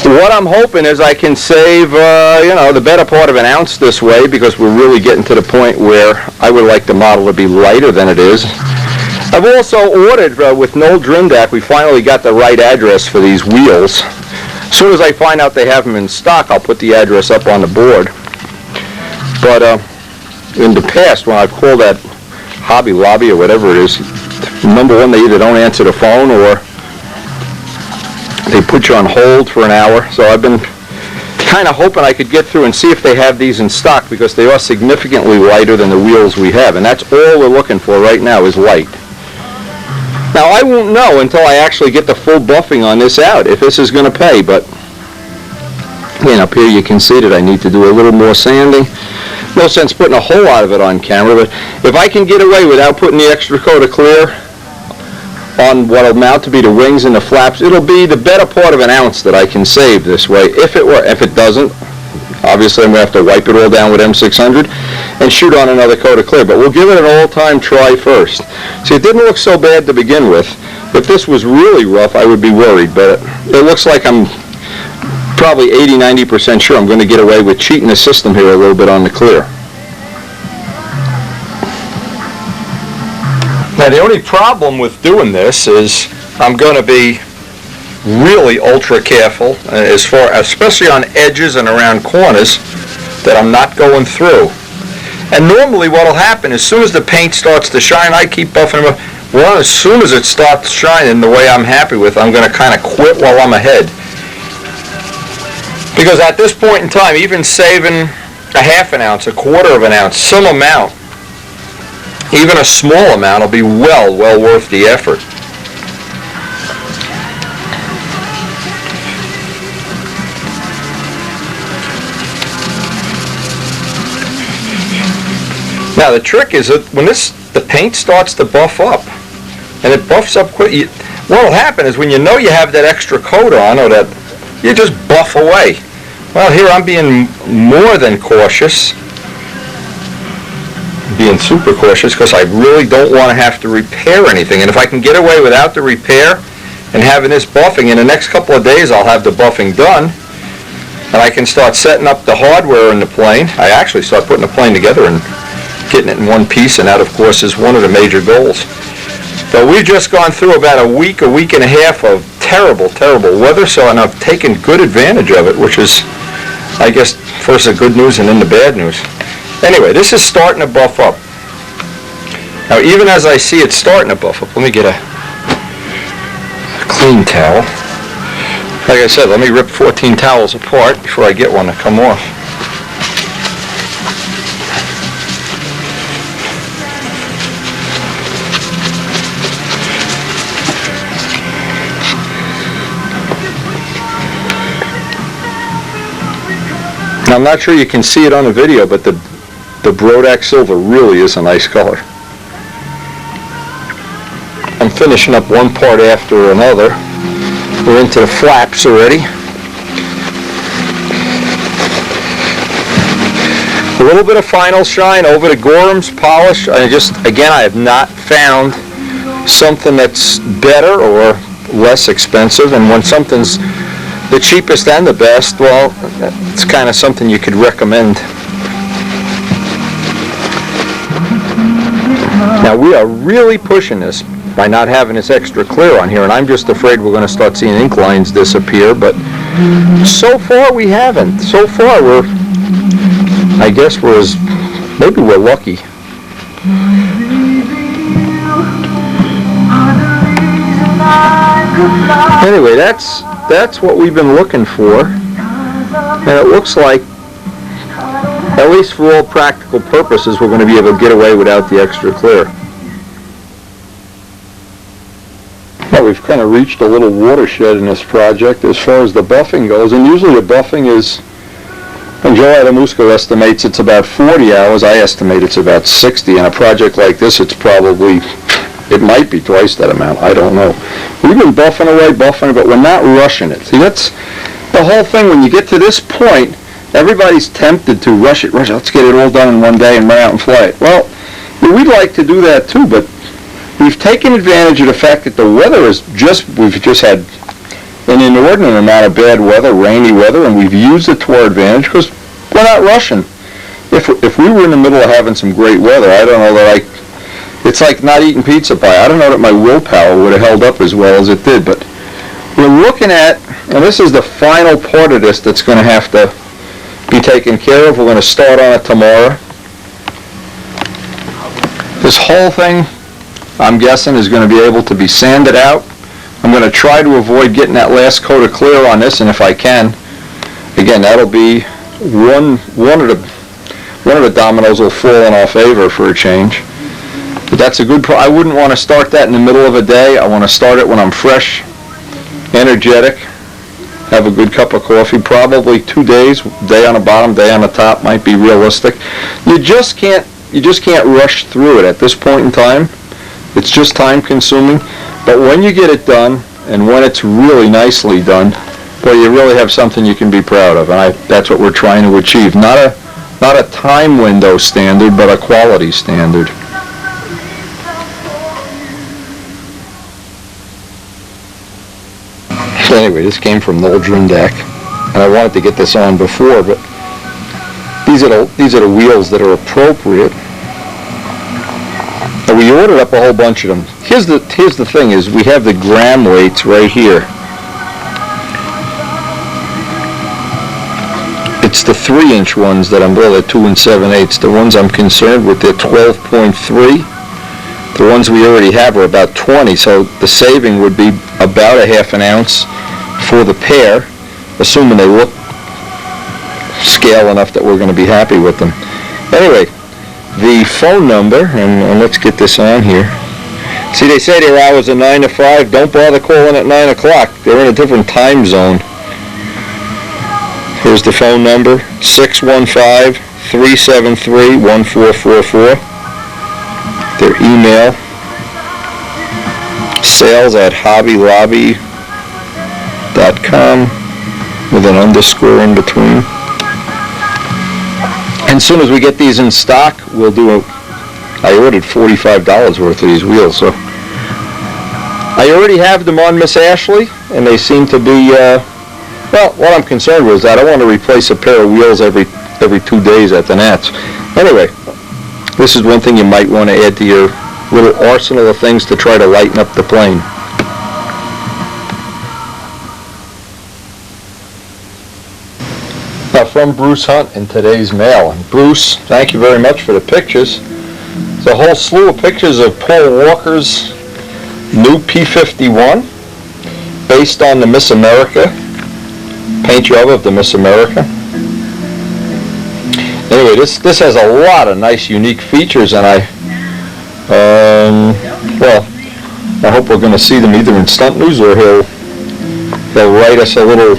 what I'm hoping is I can save, the better part of an ounce this way, because we're really getting to the point where I would like the model to be lighter than it is. I've also ordered, with Noel Drimdak, we finally got the right address for these wheels. As soon as I find out they have them in stock, I'll put the address up on the board. But in the past, when I've called that Hobby Lobby or whatever it is, number one, they either don't answer the phone or they put you on hold for an hour. So I've been kind of hoping I could get through and see if they have these in stock, because they are significantly lighter than the wheels we have, and that's all we're looking for right now is light. Now I won't know until I actually get the full buffing on this out if this is going to pay, but up here you can see that I need to do a little more sanding. No sense putting a whole lot of it on camera, but if I can get away without putting the extra coat of clear on what will amount to be the wings and the flaps, it'll be the better part of an ounce that I can save this way. If it doesn't, obviously I'm going to have to wipe it all down with M600 and shoot on another coat of clear, but we'll give it an all-time try first. See, it didn't look so bad to begin with. If this was really rough, I would be worried, but it looks like I'm probably 80-90% sure I'm going to get away with cheating the system here a little bit on the clear. Now the only problem with doing this is I'm going to be really ultra careful especially on edges and around corners, that I'm not going through. And normally what will happen, as soon as the paint starts to shine, I keep buffing them up. Well, as soon as it starts shining the way I'm happy with, I'm going to kind of quit while I'm ahead. Because at this point in time, even saving a half an ounce, a quarter of an ounce, some amount, even a small amount, will be well worth the effort. Now the trick is that when the paint starts to buff up, and it buffs up quick, what will happen is when you know you have that extra coat on, or that, you just buff away. Well, here I'm being more than cautious, being super cautious, because I really don't want to have to repair anything. And if I can get away without the repair and having this buffing, in the next couple of days I'll have the buffing done, and I can start setting up the hardware in the plane. I actually start putting the plane together and getting it in one piece, and that of course is one of the major goals. But we've just gone through about a week and a half of terrible weather, and I've taken good advantage of it, which is, I guess, first the good news and then the bad news. Anyway, this is starting to buff up. Now even as I see it starting to buff up, let me get a clean towel. Like I said, let me rip 14 towels apart before I get one to come off. Now I'm not sure you can see it on the video, but the The Brodak Silver really is a nice color. I'm finishing up one part after another. We're into the flaps already. A little bit of final shine over the Gorham's polish. I have not found something that's better or less expensive, and when something's the cheapest and the best, well, it's kind of something you could recommend. Now we are really pushing this by not having this extra clear on here, and I'm just afraid we're going to start seeing ink lines disappear, but so far we haven't. So far maybe we're lucky. Anyway, that's what we've been looking for, and it looks like, at least for all practical purposes, we're going to be able to get away without the extra clear. Well, we've kind of reached a little watershed in this project as far as the buffing goes, and usually the buffing is, and Joe Adamusco estimates it's about 40 hours. I estimate it's about 60. In a project like this, it might be twice that amount. I don't know. We've been buffing away, but we're not rushing it. See, that's the whole thing. When you get to this point, everybody's tempted to rush it. Let's get it all done in one day and run out and fly it. Well, we'd like to do that too, but we've taken advantage of the fact that the weather we've just had an inordinate amount of bad weather, rainy weather, and we've used it to our advantage because we're not rushing. If we were in the middle of having some great weather, I don't know that it's like not eating pizza pie. I don't know that my willpower would have held up as well as it did, but we're looking at, and this is the final part of this that's going to have to be taken care of. We're going to start on it tomorrow. This whole thing, I'm guessing, is going to be able to be sanded out. I'm going to try to avoid getting that last coat of clear on this, and if I can, again, that'll be one of the dominoes will fall in our favor for a change. But that's a good I wouldn't want to start that in the middle of a day. I want to start it when I'm fresh, energetic, have a good cup of coffee, probably 2 days, day on the bottom, day on the top might be realistic. You just can't rush through it at this point in time. It's just time consuming. But when you get it done, and when it's really nicely done, well, you really have something you can be proud of, and that's what we're trying to achieve. Not a time window standard, but a quality standard. So anyway, this came from Noel Drindak, and I wanted to get this on before, but these are the wheels that are appropriate. And we ordered up a whole bunch of them. Here's the thing is, we have the gram weights right here. It's the 3-inch ones that they're 2 7/8. The ones I'm concerned with, they're 12.3. The ones we already have are about 20, so the saving would be about a half an ounce for the pair, assuming they look scale enough that we're going to be happy with them. Anyway, the phone number, and let's get this on here. See, they say their hours are 9 to 5. Don't bother calling at 9 o'clock. They're in a different time zone. Here's the phone number, 615-373-1444. Their email, sales@hobbylobby.com with an underscore in between. And as soon as we get these in stock, we'll do I ordered $45 worth of these wheels, so I already have them on Miss Ashley, and they seem to be, well, what I'm concerned with is that I want to replace a pair of wheels every 2 days at the Nats. Anyway, this is one thing you might want to add to your little arsenal of things to try to lighten up the plane. Now, from Bruce Hunt in today's mail. And Bruce, thank you very much for the pictures. It's a whole slew of pictures of Paul Walker's new P51 based on the Miss America paint job of the Miss America. Anyway, this has a lot of nice, unique features, and I hope we're going to see them either in Stunt News or he'll write us a little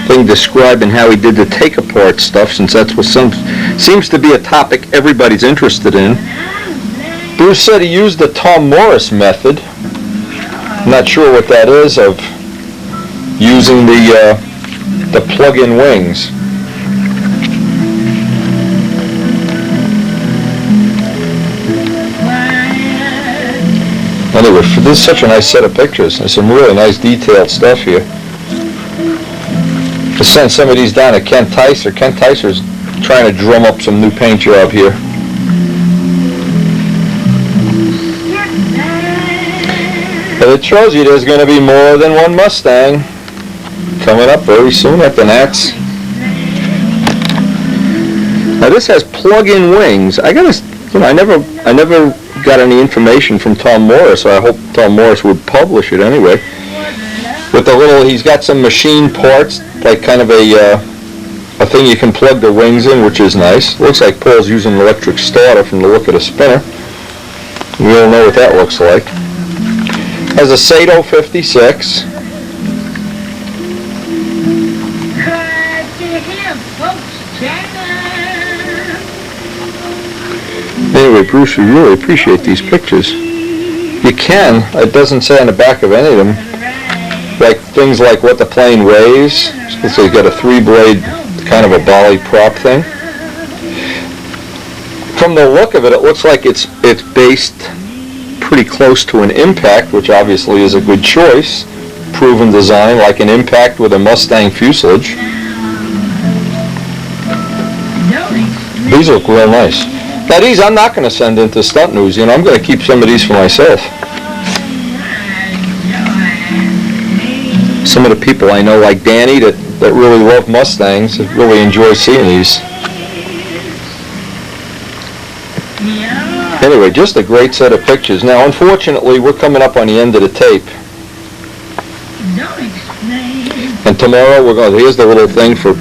thing describing how he did the take-apart stuff, since that's what Seems to be a topic everybody's interested in. Bruce said he used the Tom Morris method. I'm not sure what that is, of using the plug-in wings. Anyway, this is such a nice set of pictures. There's some really nice detailed stuff here. I sent some of these down to Kent Tyser. Kent Tyser's trying to drum up some new paint job here. But it shows you there's going to be more than one Mustang coming up very soon at the Nats. Now this has plug-in wings. I gotta, I never got any information from Tom Morris, so I hope Tom Morris would publish it anyway. With the little, he's got some machine parts, like kind of a thing you can plug the wings in, which is nice. Looks like Paul's using an electric starter from the look of the spinner. We all know what that looks like. Has a Sato 56. Anyway, Bruce, we really appreciate these pictures. You can, it doesn't say on the back of any of them, like things like what the plane weighs. So you've got a 3-blade, kind of a volley prop thing. From the look of it, it looks like it's based pretty close to an Impact, which obviously is a good choice. Proven design, like an Impact with a Mustang fuselage. These look real nice. Now these I'm not going to send into Stunt News, I'm going to keep some of these for myself. Some of the people I know, like Danny, that really love Mustangs, really enjoy seeing these. Anyway, just a great set of pictures. Now, unfortunately, we're coming up on the end of the tape. And tomorrow, here's the little thing for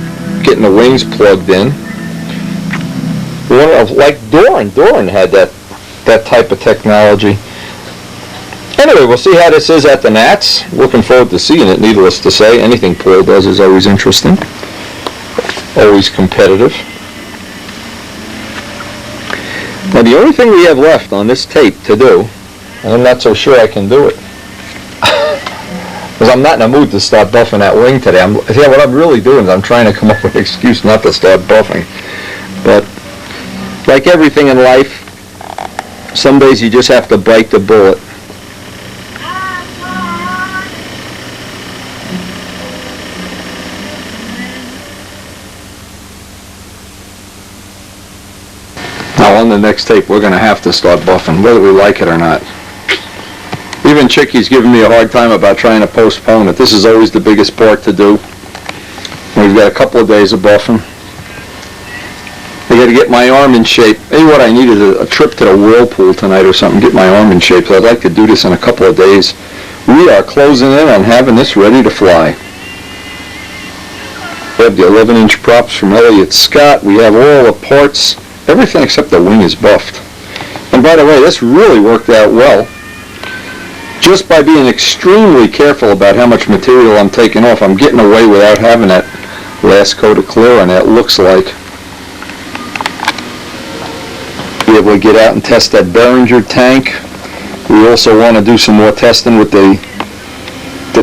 getting the wings plugged in. Like Doran had that type of technology. Anyway, we'll see how this is at the Nats. Looking forward to seeing it, needless to say. Anything Paul does is always interesting. Always competitive. Now, the only thing we have left on this tape to do, and I'm not so sure I can do it, because I'm not in a mood to start buffing that wing today. What I'm really doing is I'm trying to come up with an excuse not to start buffing. But like everything in life, some days you just have to bite the bullet. Now on the next tape, we're going to have to start buffing, whether we like it or not. Even Chickie's giving me a hard time about trying to postpone it. This is always the biggest part to do. We've got a couple of days of buffing. I got to get my arm in shape. Hey, what I need is a trip to the Whirlpool tonight or something, get my arm in shape. So I'd like to do this in a couple of days. We are closing in on having this ready to fly. We have the 11-inch props from Elliott Scott. We have all the parts. Everything except the wing is buffed. And by the way, this really worked out well. Just by being extremely careful about how much material I'm taking off, I'm getting away without having that last coat of clear on that, looks like. Be able to get out and test that Behringer tank. We also want to do some more testing with the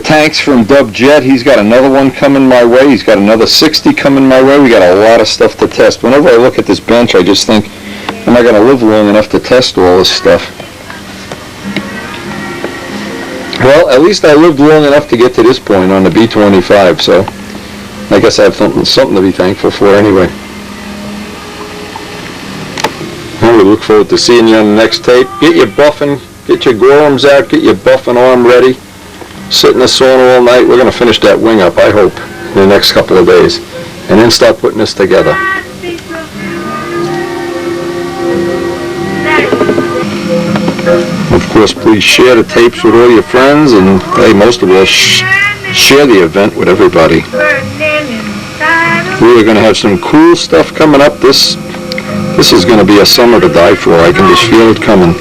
tanks from Dub Jet. He's got another one coming my way. He's got another 60 coming my way. We got a lot of stuff to test. Whenever I look at this bench, I just think, am I going to live long enough to test all this stuff? Well, at least I lived long enough to get to this point on the B-25, so I guess I have something to be thankful for anyway. And we look forward to seeing you on the next tape. Get your buffing, get your Gorhams out, get your buffing arm ready. Sit in the sauna all night. We're going to finish that wing up, I hope, in the next couple of days. And then start putting this together. Of course, please share the tapes with all your friends, and hey, most of all, share the event with everybody. We are going to have some cool stuff coming up. This is going to be a summer to die for. I can just feel it coming.